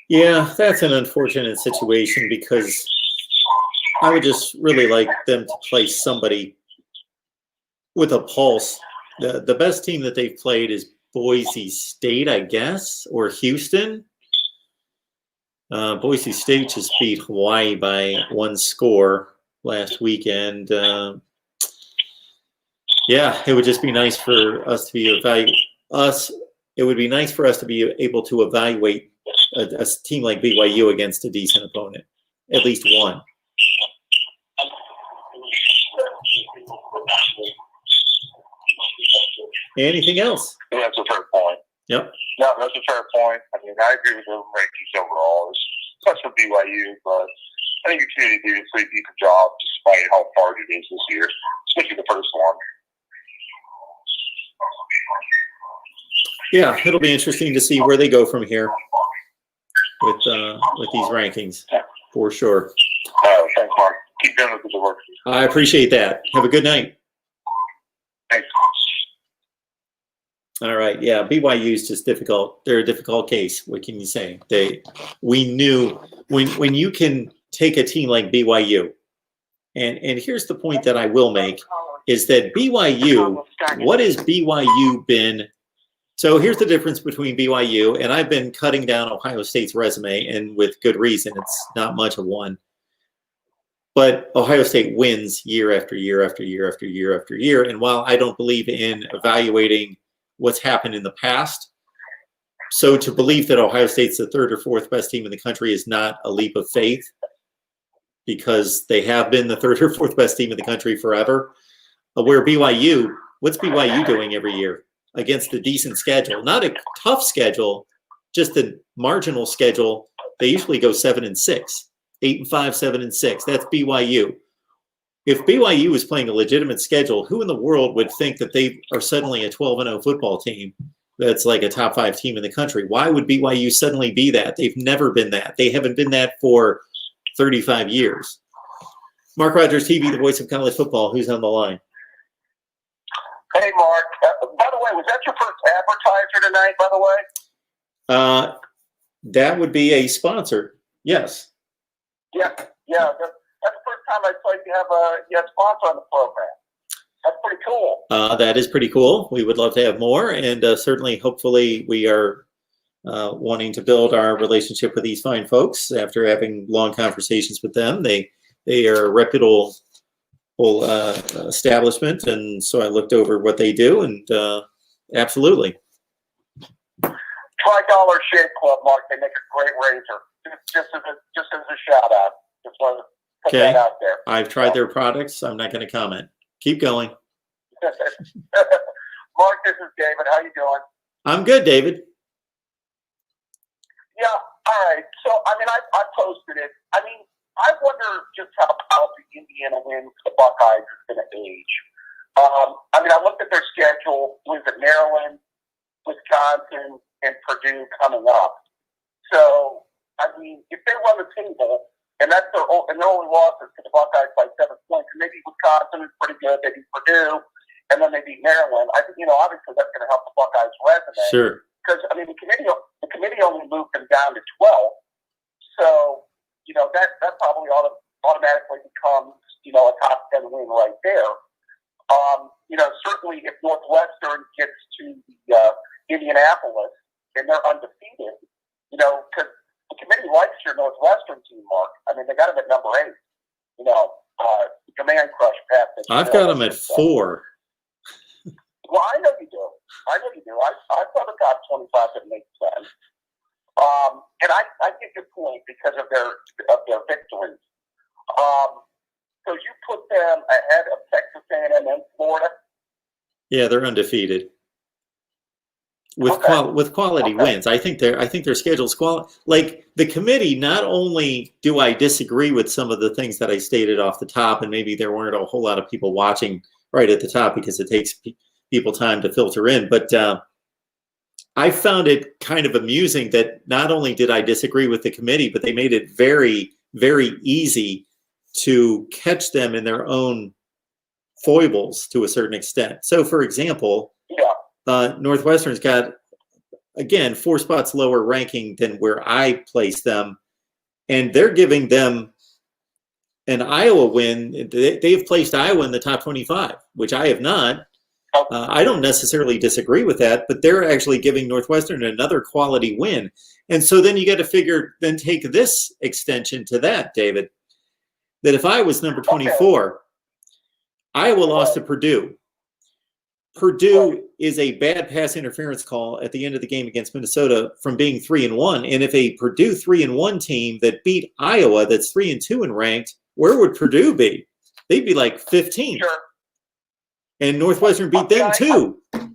Yeah, that's an unfortunate situation because I would just really like them to play somebody with a pulse. The best team that they've played is Boise State, I guess, or Houston. Boise State just beat Hawaii by 1 score last weekend. Yeah, it would just be nice for us to be It would be nice for us to be able to evaluate a team like BYU against a decent opponent, at least one. Anything else? Yeah, that's a fair point. Yep. No, that's a fair point. I mean, I agree with the rankings overall, especially for BYU, but I think your community did a pretty decent job despite how hard it is this year, especially the first one. Yeah, it'll be interesting to see where they go from here with these rankings, for sure. Thanks, Mark. Keep doing the good work. I appreciate that. Have a good night. Thanks. All right. Yeah, BYU is just difficult. They're a difficult case. What can you say? We knew when you can take a team like BYU, and here's the point that I will make, is that BYU, what has BYU been? So here's the difference between BYU, and I've been cutting down Ohio State's resume, and with good reason. It's not much of one. But Ohio State wins year after year after year after year after year. And while I don't believe in evaluating what's happened in the past, so to believe that Ohio State's the 3rd or 4th best team in the country is not a leap of faith. because they have been the third or fourth best team in the country forever. Where BYU, what's BYU doing every year against a decent schedule? Not a tough schedule, just a marginal schedule. They usually go 7-6, 8-5, 7-6. That's BYU. If BYU was playing a legitimate schedule, who in the world would think that they are suddenly a 12-0 football team that's like a top 5 team in the country? Why would BYU suddenly be that? They've never been that. They haven't been that for 35 years. Mark Rogers TV, the voice of college football. Who's on the line? Hey, Mark. By the way, was that your first advertiser tonight, by the way? That would be a sponsor. Yes. Yeah. That's the first time I saw you have a sponsor on the program. That's pretty cool. That is pretty cool. We would love to have more, and certainly, hopefully, we are wanting to build our relationship with these fine folks after having long conversations with them. They are a reputable establishment, and so I looked over what they do, and absolutely. $5 Shave Club, Mark. They make a great razor. Just as a shout out. Just want to put that out there. I've tried their products. I'm not going to comment. Keep going. Mark, this is David. How you doing? I'm good, David. Yeah. All right. So, I posted it. I wonder just how the Indiana win for the Buckeyes is going to age. I looked at their schedule. Was it Maryland, Wisconsin, and Purdue coming up? So, if they run the table, and that's their only losses to the Buckeyes by 7 points, and maybe Wisconsin is pretty good, they beat Purdue, and then they beat Maryland. I think, obviously that's going to help the Buckeyes' resume. Sure. Because, the committee only moved them down to 12. So, that probably automatically becomes, a top 10 win right there. Certainly if Northwestern gets to Indianapolis and they're undefeated, because the committee likes your Northwestern team, Mark. They got them at number 8. The man crush Pat. I've got them at 4. Well, I know you do. I saw the top 25 that makes sense. And I get your point because of their victories. So you put them ahead of Texas A&M and Florida? Yeah, they're undefeated with quality wins. I think their schedule's quality. Like the committee, not only do I disagree with some of the things that I stated off the top, and maybe there weren't a whole lot of people watching right at the top because it takes people time to filter in, but I found it kind of amusing that not only did I disagree with the committee, but they made it very, very easy to catch them in their own foibles to a certain extent. So, for example, Northwestern's got, again, 4 spots lower ranking than where I placed them, and they're giving them an Iowa win. They've placed Iowa in the top 25, which I have not. I don't necessarily disagree with that, but they're actually giving Northwestern another quality win. And so then you got to take this extension to that, David, that if I was number 24, Iowa lost to Purdue. Purdue is a bad pass interference call at the end of the game against Minnesota from being 3-1. And if a Purdue 3-1 team that beat Iowa that's 3-2 and ranked, where would Purdue be? They'd be like 15. Sure. And Northwestern beat them too. Right.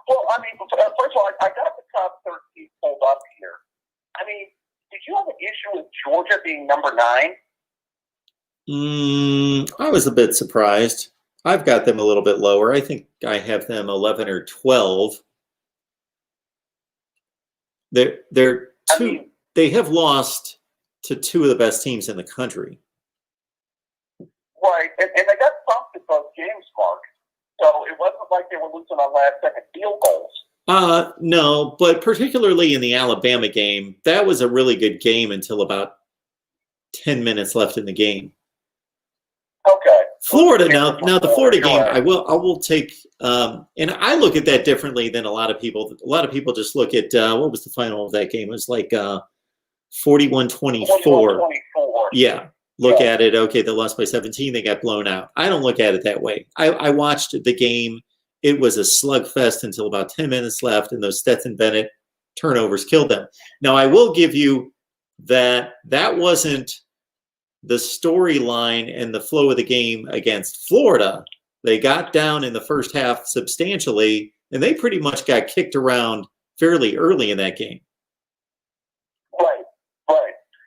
Well, first of all, I got the top 13 pulled up here. Did you have an issue with Georgia being number 9? I was a bit surprised. I've got them a little bit lower. I think I have them 11 or 12. They have lost to 2 of the best teams in the country. Right, and they got thumped in both games, Mark. So it wasn't like they were losing on last-second field goals. No, but particularly in the Alabama game, that was a really good game until about 10 minutes left in the game. Okay. Florida, now the Florida game, I will take, and I look at that differently than a lot of people. A lot of people just look at, what was the final of that game? It was like 41-24. Yeah. Look at it, okay, they lost by 17, they got blown out. I don't look at it that way. I watched the game. It was a slugfest until about 10 minutes left, and those Stetson Bennett turnovers killed them. Now, I will give you that wasn't the storyline and the flow of the game against Florida. They got down in the first half substantially, and they pretty much got kicked around fairly early in that game. Right.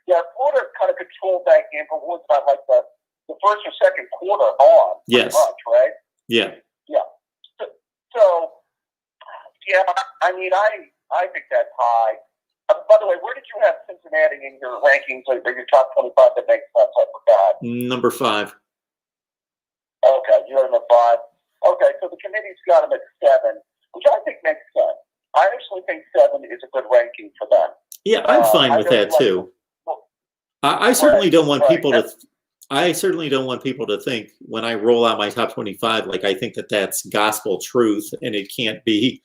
Yeah, Florida kind of controlled that game for one time, like the first or second quarter on. Yes. Much, right? Yeah. So, yeah, I mean, I think that's high. By the way, where did you have Cincinnati in your rankings, or your top 25? That makes sense. I forgot. Number 5. Okay, you're number 5. Okay, so the committee's got them at 7, which I think makes sense. I actually think 7 is a good ranking for them. Yeah, I'm fine with that too. I certainly don't want people to. I certainly don't want people to think when I roll out my top 25, like I think that that's gospel truth and it can't be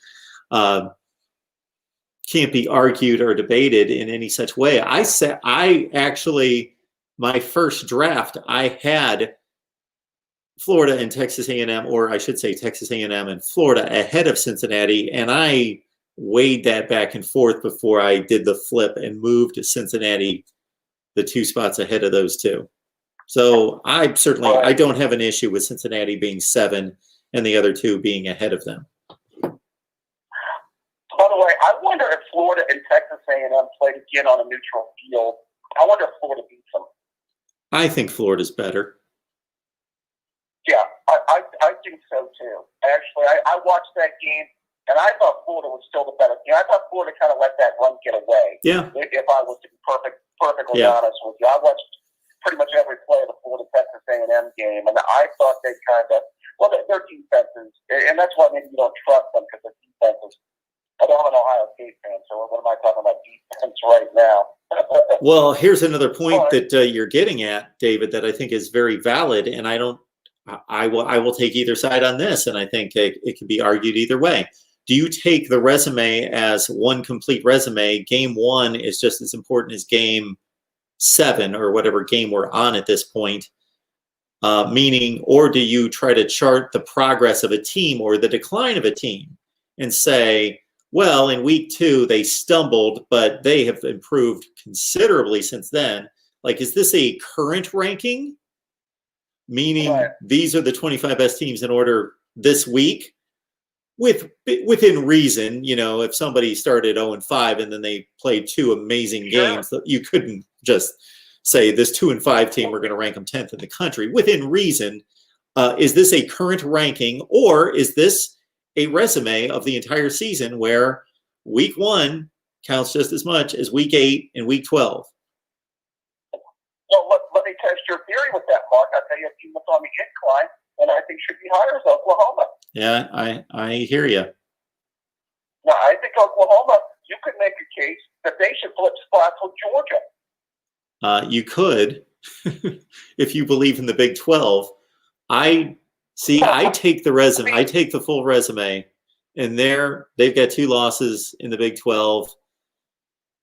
argued or debated in any such way. I actually, my first draft, I had Florida and Texas A&M, or I should say Texas A&M and Florida ahead of Cincinnati, and I weighed that back and forth before I did the flip and moved to Cincinnati the 2 spots ahead of those 2. So I don't have an issue with Cincinnati being 7 and the other 2 being ahead of them. By the way, I wonder if Florida and Texas A&M played again on a neutral field. I wonder if Florida beats them. I think Florida's better. Yeah, I think so too. Actually, I watched that game, and I thought Florida was still the better team. I thought Florida kind of let that run get away. Yeah. If I was to be perfectly honest with you, I watched pretty much every play of the Florida Texas A&M game, and I thought they kind of, well, their defenses, and that's why maybe you don't trust them, because their defenses. I don't have an Ohio State fan, so what am I talking about defense right now? Well, here's another point that you're getting at, David, that I think is very valid, and I will take either side on this, and I think it can be argued either way. Do you take the resume as one complete resume? Game 1 is just as important as game 7 or whatever game we're on at this point, meaning, or do you try to chart the progress of a team or the decline of a team and say, well, in week 2, they stumbled, but they have improved considerably since then. Like, is this a current ranking? Meaning these are the 25 best teams in order this week within reason. You know, if somebody started 0-5 and then they played 2 amazing games, you couldn't just say this 2-5 team, we're going to rank them 10th in the country. Within reason, is this a current ranking, or is this a resume of the entire season where week 1 counts just as much as week 8 and week 12? Well, let me test your theory with that, Mark. I'll tell you a team that's on the incline, and I think should be higher is Oklahoma. Yeah, I hear you. Now, I think Oklahoma, you could make a case that they should flip spots with Georgia. You could, if you believe in the Big 12. I take the resume. I take the full resume, and they've got 2 losses in the Big 12,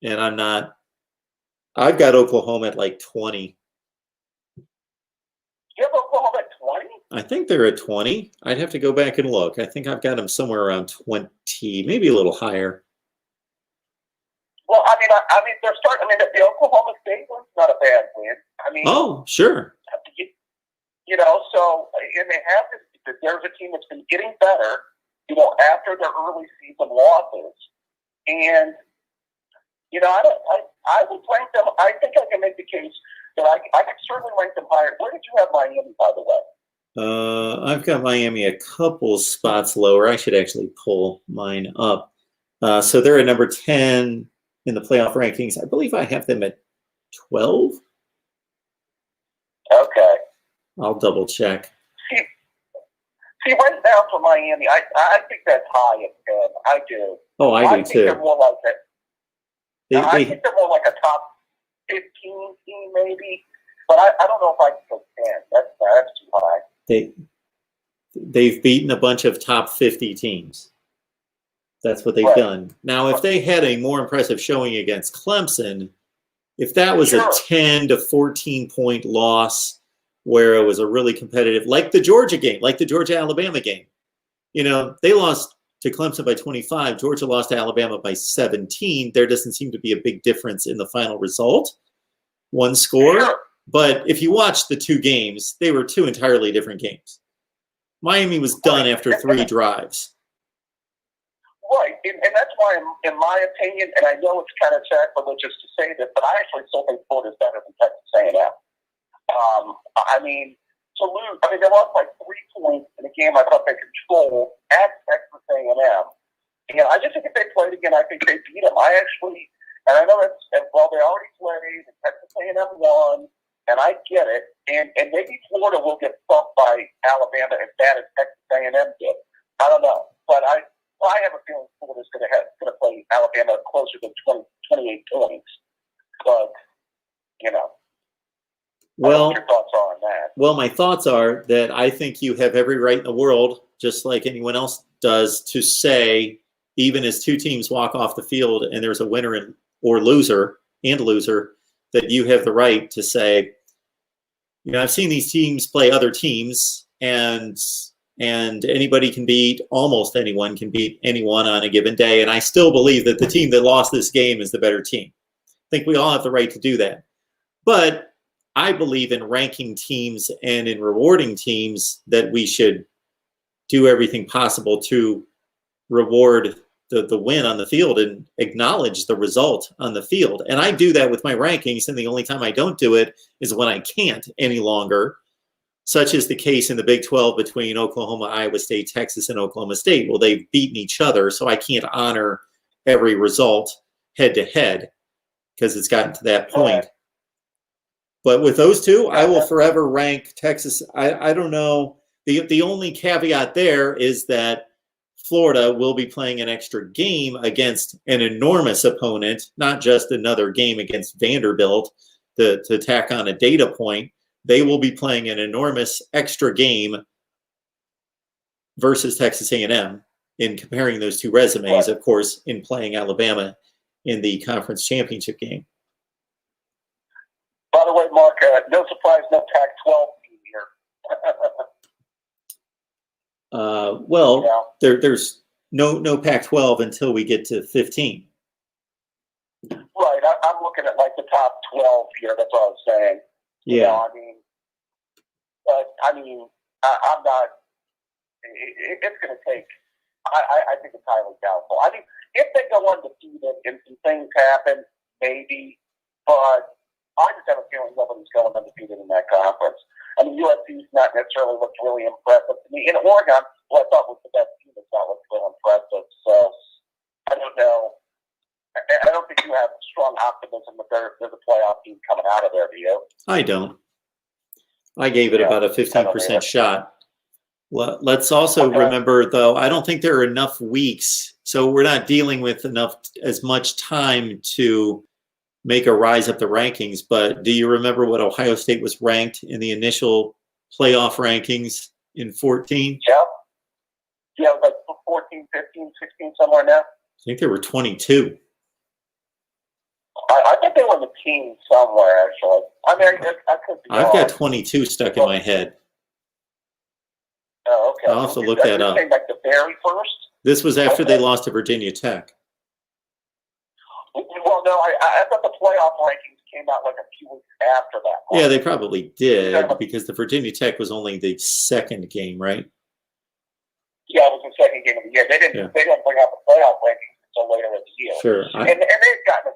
and I'm not. I've got Oklahoma at like 20. You have Oklahoma at 20? I think they're at 20. I'd have to go back and look. I think I've got them somewhere around 20, maybe a little higher. Well, I mean, they're starting. I mean, the Oklahoma State one's not a bad win. I mean, oh, sure. You know, so and they have this. There's a team that's been getting better, you know, after their early season losses, and you know, I would rank them. I think I can make the case that I could certainly rank them higher. Where did you have Miami, by the way? I've got Miami a couple spots lower. I should actually pull mine up. So they're at number 10 in the playoff rankings. I believe I have them at 12. Okay. I'll double check. See, right now for Miami, I think that's high at 10. I do. Oh, I do too. They're more like that. I think they're more like a top 15 team, maybe. But I don't know if I can go 10. That's too high. They've beaten a bunch of top 50 teams. That's what they've done. Now, if they had a more impressive showing against Clemson, if that was a 10 to 14 point loss where it was a really competitive, like the Georgia game, like the Georgia-Alabama game, you know, they lost to Clemson by 25. Georgia lost to Alabama by 17. There doesn't seem to be a big difference in the final result. One score. Sure. But if you watch the two games, they were two entirely different games. Miami was done after 3 drives. Right, and that's why, in my opinion, and I know it's kind of sacrilegious to say this, but I actually still think Florida's better than Texas A&M. I mean, to lose, I mean, they lost like 3 points in a game I thought they controlled at Texas A&M. And I just think if they played again, I think they beat them. I actually, and I know that's, well, they already played, and Texas A&M won, and I get it, and maybe Florida will get bumped by Alabama as bad as Texas A&M did. I don't know, but I have a feeling Florida's going to play Alabama closer than 28 points. But, you know, I don't know what your thoughts are on that. Well, my thoughts are that I think you have every right in the world, just like anyone else does, to say, even as two teams walk off the field and there's a winner or loser, that you have the right to say, you know, I've seen these teams play other teams, and anybody can beat, almost anyone can beat anyone on a given day. And I still believe that the team that lost this game is the better team. I think we all have the right to do that. But I believe in ranking teams and in rewarding teams that we should do everything possible to reward the win on the field and acknowledge the result on the field. And I do that with my rankings, and the only time I don't do it is when I can't any longer, such is the case in the Big 12 between Oklahoma, Iowa State, Texas, and Oklahoma State. Well, they've beaten each other, so I can't honor every result head-to-head because it's gotten to that point. But with those two, I will forever rank Texas. I don't know. The only caveat there is that Florida will be playing an extra game against an enormous opponent, not just another game against Vanderbilt to tack on a data point. They will be playing an enormous extra game versus Texas A&M in comparing those two resumes, of course, in playing Alabama in the conference championship game. By the way, Mark, no surprise, no Pac-12 team here. There's no Pac-12 until we get to 15. Right, I'm looking at like the top 12 here. That's what I was saying. Yeah. You know, I'm not. It's going to take. I think it's highly doubtful. I mean, if they go undefeated and some things happen, maybe. But I just have a feeling nobody's going undefeated in that conference. I mean, USC's not necessarily looked really impressive to me. In Oregon, who I thought was the best team, has not looked real impressive. So I don't know. I don't think you have strong optimism that there's a playoff team coming out of there, do you? I don't. I gave it about a 15% shot. Well, let's also remember, though, I don't think there are enough weeks, so we're not dealing with as much time to make a rise up the rankings. But do you remember what Ohio State was ranked in the initial playoff rankings in 14? Yeah. Yeah, it was like 14, 15, 16, somewhere in there. I think there were 22. I think they were in the team somewhere, actually. I mean, I could be wrong. I've got 22 stuck in my head. Oh, okay. I'll have to look that up. Like the very first? This was after they lost to Virginia Tech. Well, no, I thought the playoff rankings came out like a few weeks after that. Yeah, they probably did, because the Virginia Tech was only the second game, right? Yeah, it was the second game of the year. They didn't bring out the playoff rankings until later in the year. Sure. And they've gotten a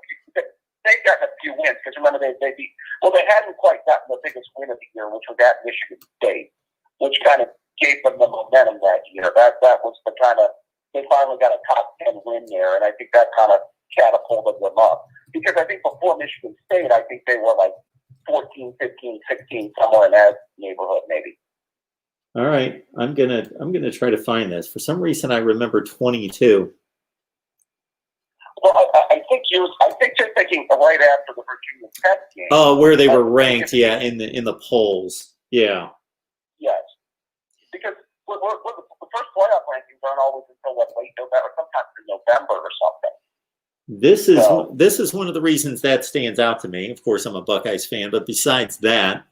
few wins, because remember they hadn't quite gotten the biggest win of the year, which was at Michigan State, which kind of gave them the momentum that year. That was the kind of, they finally got a top 10 win there, and I think that kind of catapulted them up. Because I think before Michigan State, I think they were like 14, 15, 16, somewhere in that neighborhood, maybe. All right, I'm gonna try to find this. For some reason, I remember 22. Well, I think you're thinking right after the Virginia Tech game. Oh, where they were ranked, in the polls, yeah. Yes, because the first playoff rankings aren't always until late November, sometimes in November or something. This is one of the reasons that stands out to me. Of course, I'm a Buckeyes fan, but besides that,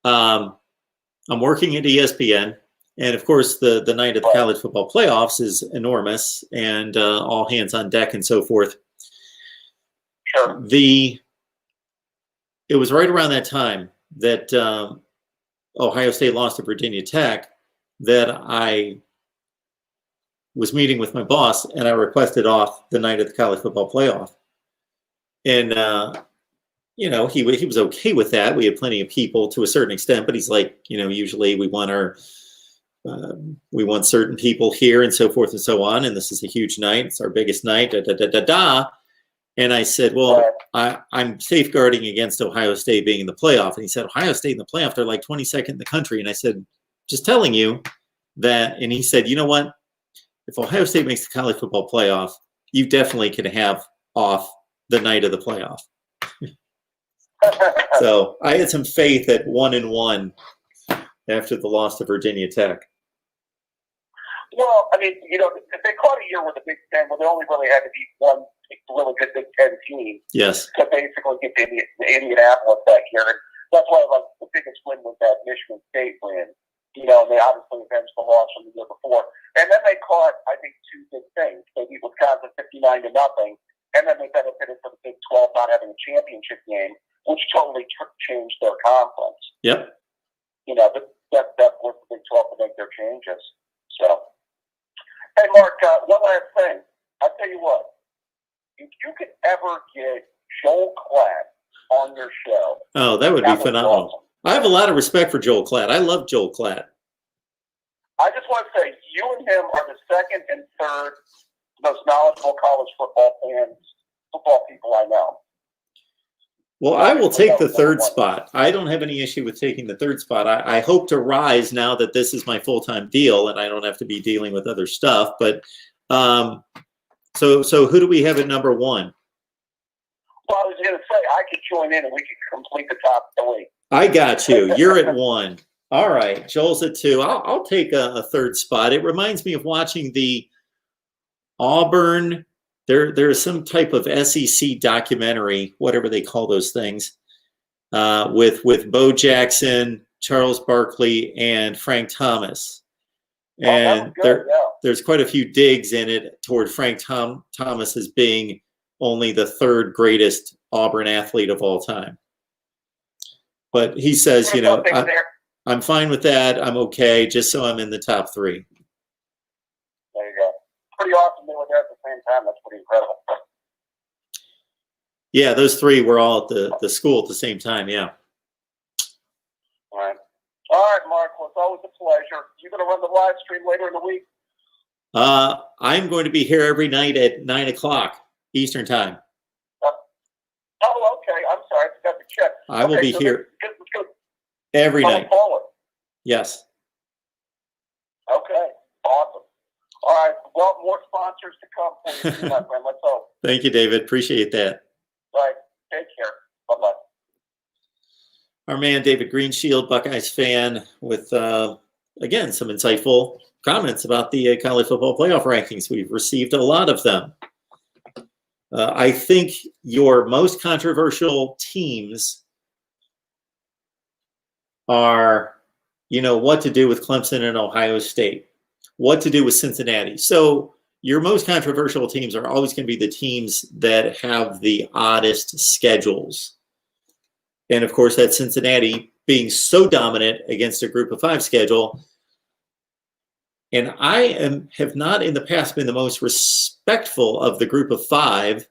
I'm working at ESPN. And of course, the night of the college football playoffs is enormous, and all hands on deck and so forth. Sure. It was right around that time that Ohio State lost to Virginia Tech that I was meeting with my boss, and I requested off the night of the college football playoff. And he was okay with that. We had plenty of people to a certain extent, but he's like, usually we want certain people here and so forth and so on. And this is a huge night. It's our biggest night. Da, da, da, da, da. And I said, well, I'm safeguarding against Ohio State being in the playoff. And he said, Ohio State in the playoff, they're like 22nd in the country. And I said, just telling you that. And he said, you know what? If Ohio State makes the college football playoff, you definitely can have off the night of the playoff. So I had some faith at 1-1 after the loss to Virginia Tech. Well, I mean, if they caught a year with the Big Ten, well, there only really had to be one really good Big Ten team. Yes. To basically get to Indianapolis that year. And that's why the biggest win was that Michigan State win. And they obviously avenged the loss from the year before. And then they caught, I think, two big things. They beat Wisconsin 59-0, and then they benefited from the Big 12 not having a championship game, which totally changed their conference. Yep. That forced the Big 12 to make their changes. So, hey, Mark, one last thing. I'll tell you what. If you could ever get Joel Klatt on your show. Oh, that would be phenomenal. Awesome. I have a lot of respect for Joel Klatt. I love Joel Klatt. I just want to say, you and him are the second and third most knowledgeable college football people I know. Well, I will take the third spot. I don't have any issue with taking the third spot. I hope to rise now that this is my full-time deal and I don't have to be dealing with other stuff. But so who do we have at number one? Well, I was going to say, I could join in and we could complete the top three. I got you. You're at 1. All right. Joel's at 2. I'll take a third spot. It reminds me of watching the Auburn. There's some type of SEC documentary, whatever they call those things, with Bo Jackson, Charles Barkley, and Frank Thomas. And there's quite a few digs in it toward Frank Thomas as being only the third greatest Auburn athlete of all time. But he says, I'm fine with that. I'm okay, just so I'm in the top 3. There you go. Pretty awesome they were there at the same time. That's pretty incredible. Yeah, those 3 were all at the school at the same time, yeah. All right, Mark. Well, it's always a pleasure. You going to run the live stream later in the week? I'm going to be here every night at 9 o'clock Eastern time. Oh, okay. I'm sorry. I forgot to check. I will be here every night. Forward. Yes. Okay. Awesome. All right. Well, more sponsors to come for you, my friend. Let's hope. Thank you, David. Appreciate that. All right. Take care. Bye-bye. Our man, David Greenshield, Buckeyes fan, with, again, some insightful comments about the college football playoff rankings. We've received a lot of them. I think your most controversial teams are, what to do with Clemson and Ohio State, what to do with Cincinnati. So your most controversial teams are always going to be the teams that have the oddest schedules. And of course, that's Cincinnati being so dominant against a group of 5 schedule. And I have not in the past been the most respectful of the group of 5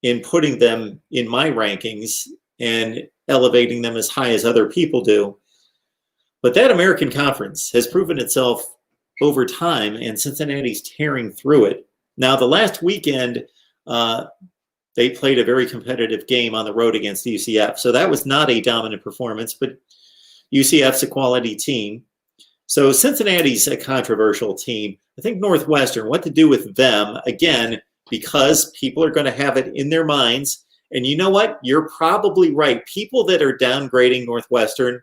in putting them in my rankings and elevating them as high as other people do. But that American Conference has proven itself over time, and Cincinnati's tearing through it. Now, the last weekend, they played a very competitive game on the road against UCF. So that was not a dominant performance, but UCF's a quality team. So Cincinnati's a controversial team. I think Northwestern, what to do with them, again, because people are going to have it in their minds. And you know what? You're probably right. People that are downgrading Northwestern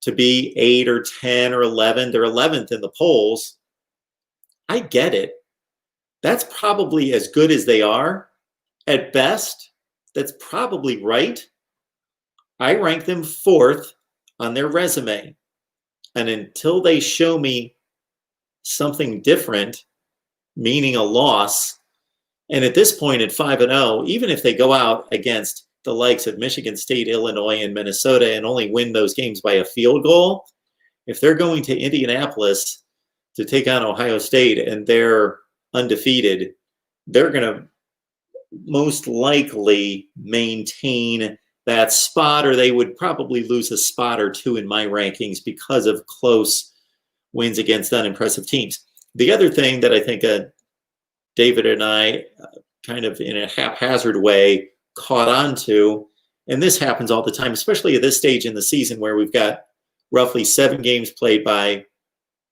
to be 8 or 10 or 11, they're 11th in the polls. I get it. That's probably as good as they are. At best, that's probably right. I rank them 4th on their resume. And until they show me something different, meaning a loss, and at this point at 5-0, even if they go out against the likes of Michigan State, Illinois, and Minnesota and only win those games by a field goal, if they're going to Indianapolis to take on Ohio State and they're undefeated, they're going to most likely maintain that spot, or they would probably lose a spot or two in my rankings because of close wins against unimpressive teams. The other thing that I think David and I kind of in a haphazard way caught on to, and this happens all the time, especially at this stage in the season where we've got roughly 7 games played by a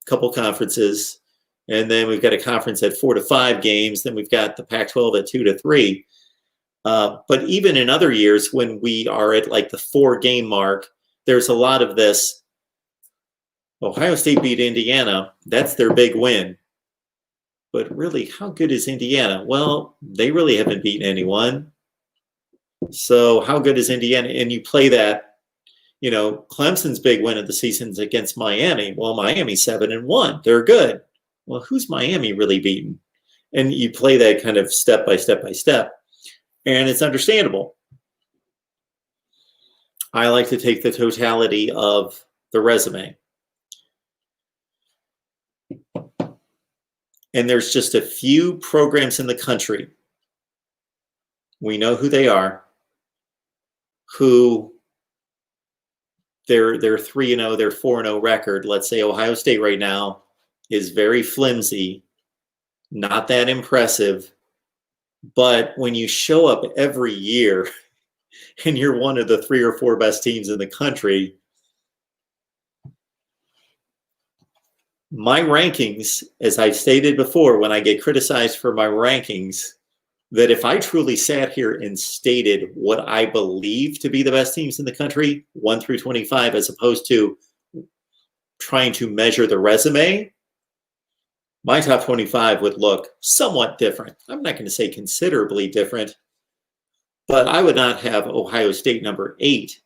couple conferences, and then we've got a conference at 4 to 5 games, then we've got the Pac-12 at 2 to 3. But even in other years when we are at like the 4-game mark, there's a lot of this, Ohio State beat Indiana, that's their big win. But really, how good is Indiana? Well, they really haven't beaten anyone. So how good is Indiana? And you play that, Clemson's big win of the season is against Miami. Well, Miami's 7-1. They're good. Well, who's Miami really beaten? And you play that kind of step by step by step. And it's understandable. I like to take the totality of the resume. And there's just a few programs in the country, we know who they are, who their 3-0, their 4-0 record, let's say Ohio State right now, is very flimsy, not that impressive. But when you show up every year and you're one of the 3 or 4 best teams in the country, my rankings, as I've stated before, when I get criticized for my rankings, that if I truly sat here and stated what I believe to be the best teams in the country, 1 through 25, as opposed to trying to measure the resume, my top 25 would look somewhat different. I'm not going to say considerably different, but I would not have Ohio State number 8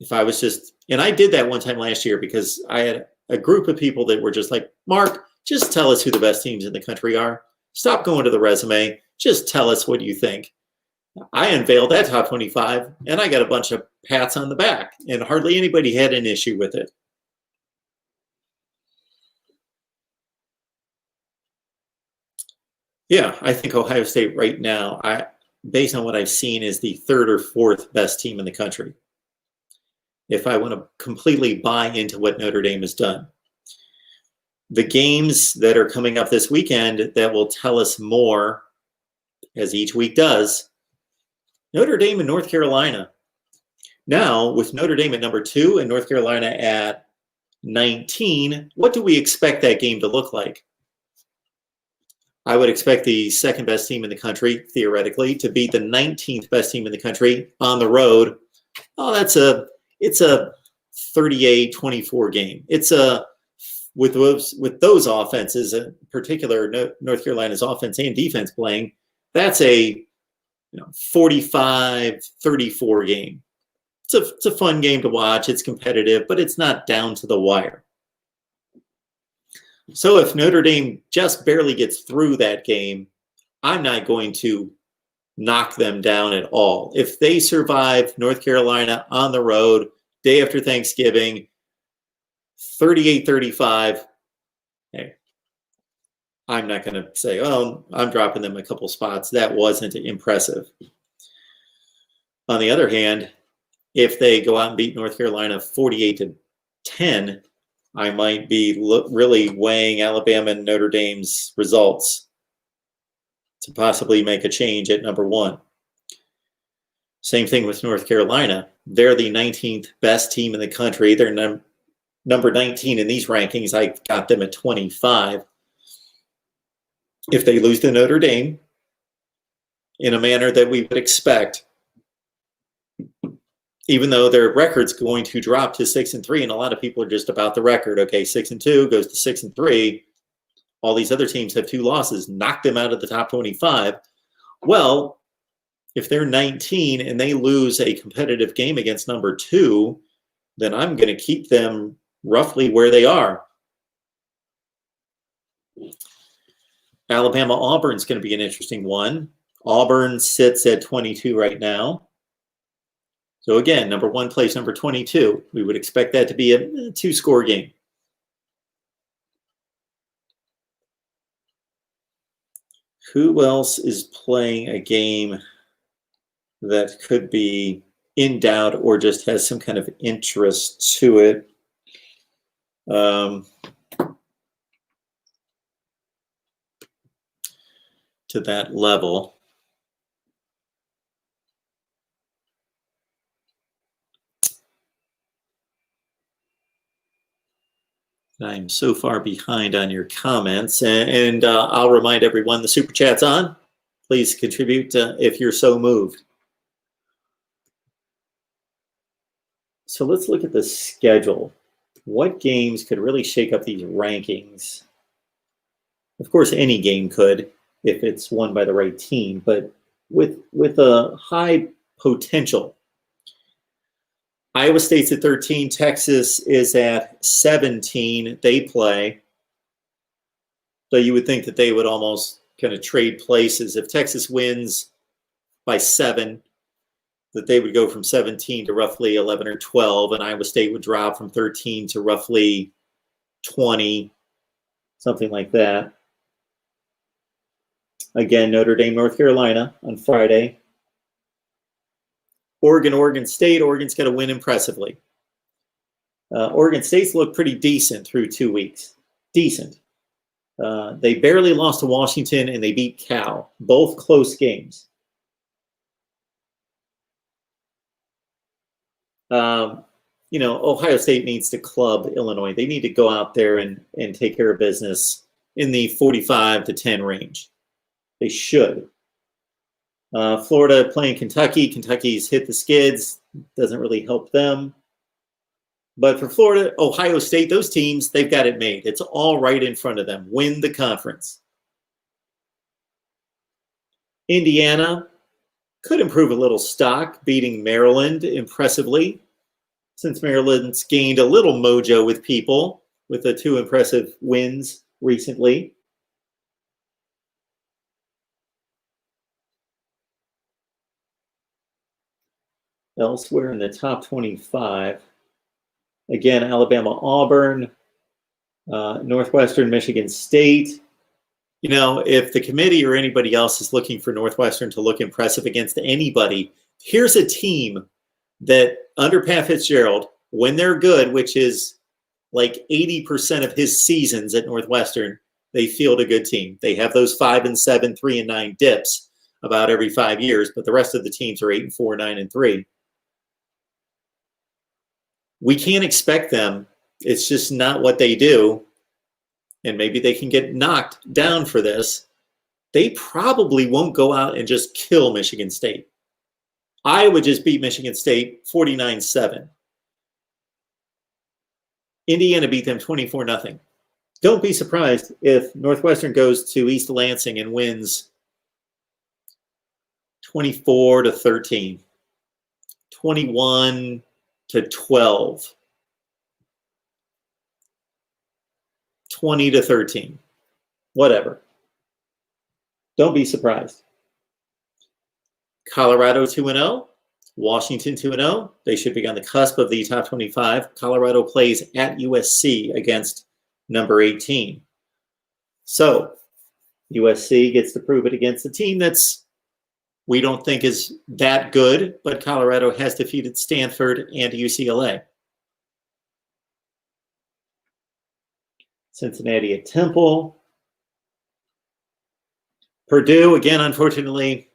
if I was just, and I did that one time last year because I had a group of people that were just like, Mark, just tell us who the best teams in the country are. Stop going to the resume. Just tell us what you think. I unveiled that top 25 and I got a bunch of pats on the back and hardly anybody had an issue with it. Yeah, I think Ohio State right now, based on what I've seen, is the 3rd or 4th best team in the country. If I want to completely buy into what Notre Dame has done. The games that are coming up this weekend that will tell us more, as each week does, Notre Dame and North Carolina. Now, with Notre Dame at number 2 and North Carolina at 19, what do we expect that game to look like? I would expect the 2nd best team in the country, theoretically, to beat the 19th best team in the country on the road. Oh, it's a 38-24 game. It's with those offenses, in particular North Carolina's offense and defense playing, that's a 45-34 game. It's a fun game to watch. It's competitive, but it's not down to the wire. So if Notre Dame just barely gets through that game, I'm not going to knock them down at all. If they survive North Carolina on the road, day after Thanksgiving, 38-35, hey, I'm not going to say, oh, I'm dropping them a couple spots. That wasn't impressive. On the other hand, if they go out and beat North Carolina 48-10, I might be really weighing Alabama and Notre Dame's results to possibly make a change at number 1. Same thing with North Carolina. They're the 19th best team in the country. They're number 19 in these rankings. I got them at 25. If they lose to Notre Dame in a manner that we would expect, even though their record's going to drop to 6-3, and a lot of people are just about the record. Okay, 6-2 goes to 6-3. All these other teams have 2 losses, knock them out of the top 25. Well, if they're 19 and they lose a competitive game against number 2, then I'm going to keep them roughly where they are. Alabama-Auburn's going to be an interesting one. Auburn sits at 22 right now. So again, number 1 plays number 22. We would expect that to be a 2-score game. Who else is playing a game that could be in doubt or just has some kind of interest to it? To that level. I'm so far behind on your comments, and I'll remind everyone the Super Chat's on. Please contribute if you're so moved. So let's look at the schedule. What games could really shake up these rankings? Of course, any game could if it's won by the right team, but with a high potential. Iowa State's at 13. Texas is at 17. They play. So you would think that they would almost kind of trade places. If Texas wins by 7, that they would go from 17 to roughly 11 or 12, and Iowa State would drop from 13 to roughly 20, something like that. Again, Notre Dame, North Carolina on Friday. Oregon, Oregon State. Oregon's got to win impressively. Oregon State's looked pretty decent through 2 weeks. Decent. They barely lost to Washington, and they beat Cal. Both close games. Ohio State needs to club Illinois. They need to go out there and take care of business in the 45-10 range. They should. Florida playing Kentucky. Kentucky's hit the skids. Doesn't really help them. But for Florida, Ohio State, those teams, they've got it made. It's all right in front of them. Win the conference. Indiana could improve a little stock, beating Maryland impressively, since Maryland's gained a little mojo with people with the 2 impressive wins recently. Elsewhere in the top 25, again, Alabama, Auburn, Northwestern, Michigan State. If the committee or anybody else is looking for Northwestern to look impressive against anybody, here's a team that under Pat Fitzgerald, when they're good, which is like 80% of his seasons at Northwestern, they field a good team. They have those 5-7, 3-9 dips about every 5 years, but the rest of the teams are 8-4, 9-3. We can't expect them. It's just not what they do. And maybe they can get knocked down for this. They probably won't go out and just kill Michigan State. Iowa just beat Michigan State 49-7. Indiana beat them 24-0. Don't be surprised if Northwestern goes to East Lansing and wins 24-13, 21-12, 20-13, whatever. Don't be surprised. Colorado 2-0, Washington 2-0. They should be on the cusp of the top 25. Colorado plays at USC against number 18. So USC gets to prove it against a team that's we don't think is that good, but Colorado has defeated Stanford and UCLA. Cincinnati at Temple. Purdue, again, unfortunately,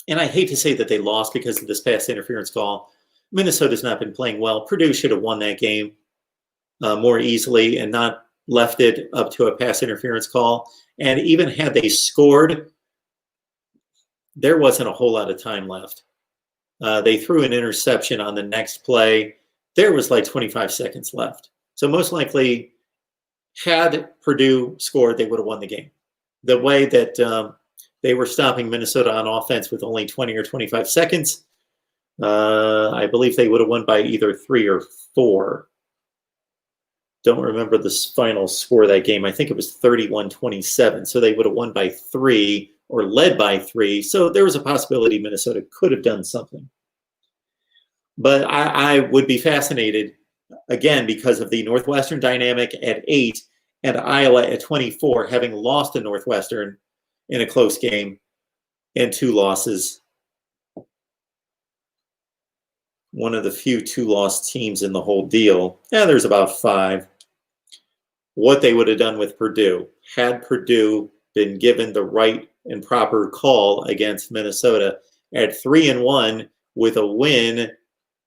and I hate to say that they lost because of this pass interference call. Minnesota's not been playing well. Purdue should have won that game more easily and not left it up to a pass interference call. And even had they scored, there wasn't a whole lot of time left. They threw an interception on the next play. There was like 25 seconds left. So most likely, had Purdue scored, they would have won the game. The way that they were stopping Minnesota on offense with only 20 or 25 seconds, I believe they would have won by either 3 or 4. don't remember the final score of that game. I think it was 31-27. So they would have won by 3 or led by 3. So there was a possibility Minnesota could have done something. But I would be fascinated, again, because of the Northwestern dynamic at 8 and Iowa at 24, having lost to Northwestern in a close game and 2 losses. One of the few 2-loss teams in the whole deal. Yeah, there's about 5. What they would have done with Purdue had Purdue been given the right and proper call against Minnesota at 3-1 with a win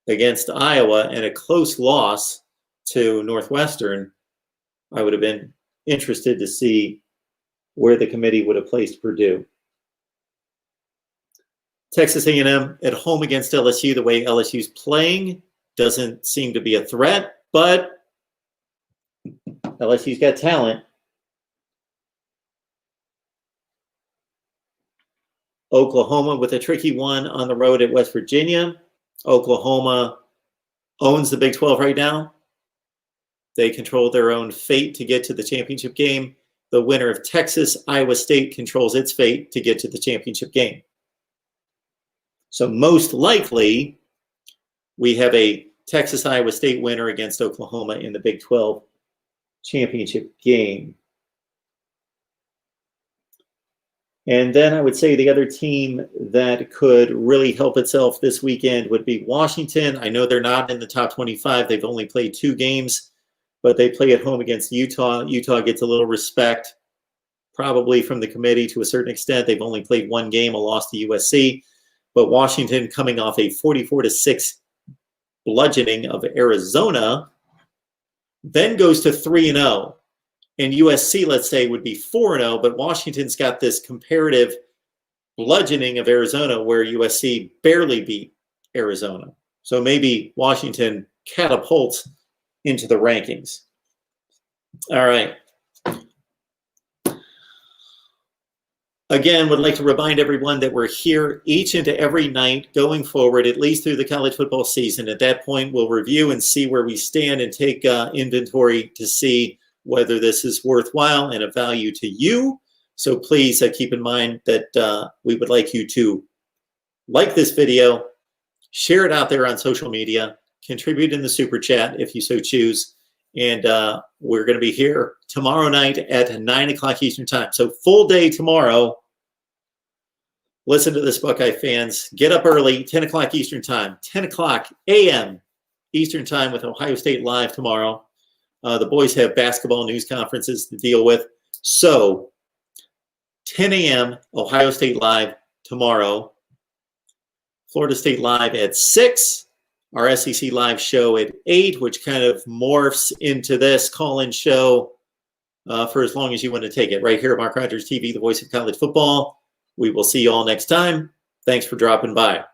against Iowa and a close loss to Northwestern. I would have been interested to see where the committee would have placed Purdue. Texas A&M at home against LSU. The way LSU's playing doesn't seem to be a threat, but LSU's got talent. Oklahoma with a tricky one on the road at West Virginia. Oklahoma owns the Big 12 right now. They control their own fate to get to the championship game. The winner of Texas, Iowa State controls its fate to get to the championship game. So most likely, we have a Texas-Iowa State winner against Oklahoma in the Big 12 championship game. And then I would say the other team that could really help itself this weekend would be Washington. I know they're not in the top 25. They've only played 2 games, but they play at home against Utah. Utah gets a little respect, probably from the committee to a certain extent. They've only played 1 game, a loss to USC. But Washington coming off a 44-6 bludgeoning of Arizona, then goes to 3-0. And USC, let's say, would be 4-0, but Washington's got this comparative bludgeoning of Arizona where USC barely beat Arizona. So maybe Washington catapults into the rankings. All right. Again, would like to remind everyone that we're here each and every night going forward, at least through the college football season. At that point, we'll review and see where we stand and take inventory to see whether this is worthwhile and of value to you. So please keep in mind that we would like you to like this video, share it out there on social media, contribute in the super chat if you so choose. And we're going to be here tomorrow night at 9 o'clock Eastern time. So full day tomorrow. Listen to this, Buckeye fans. Get up early, 10 o'clock Eastern time, 10 o'clock a.m. Eastern time with Ohio State Live tomorrow. The boys have basketball news conferences to deal with. So 10 a.m. Ohio State Live tomorrow. Florida State Live at 6. Our SEC Live show at 8, which kind of morphs into this call-in show for as long as you want to take it. Right here at Mark Rogers TV, the voice of college football. We will see you all next time. Thanks for dropping by.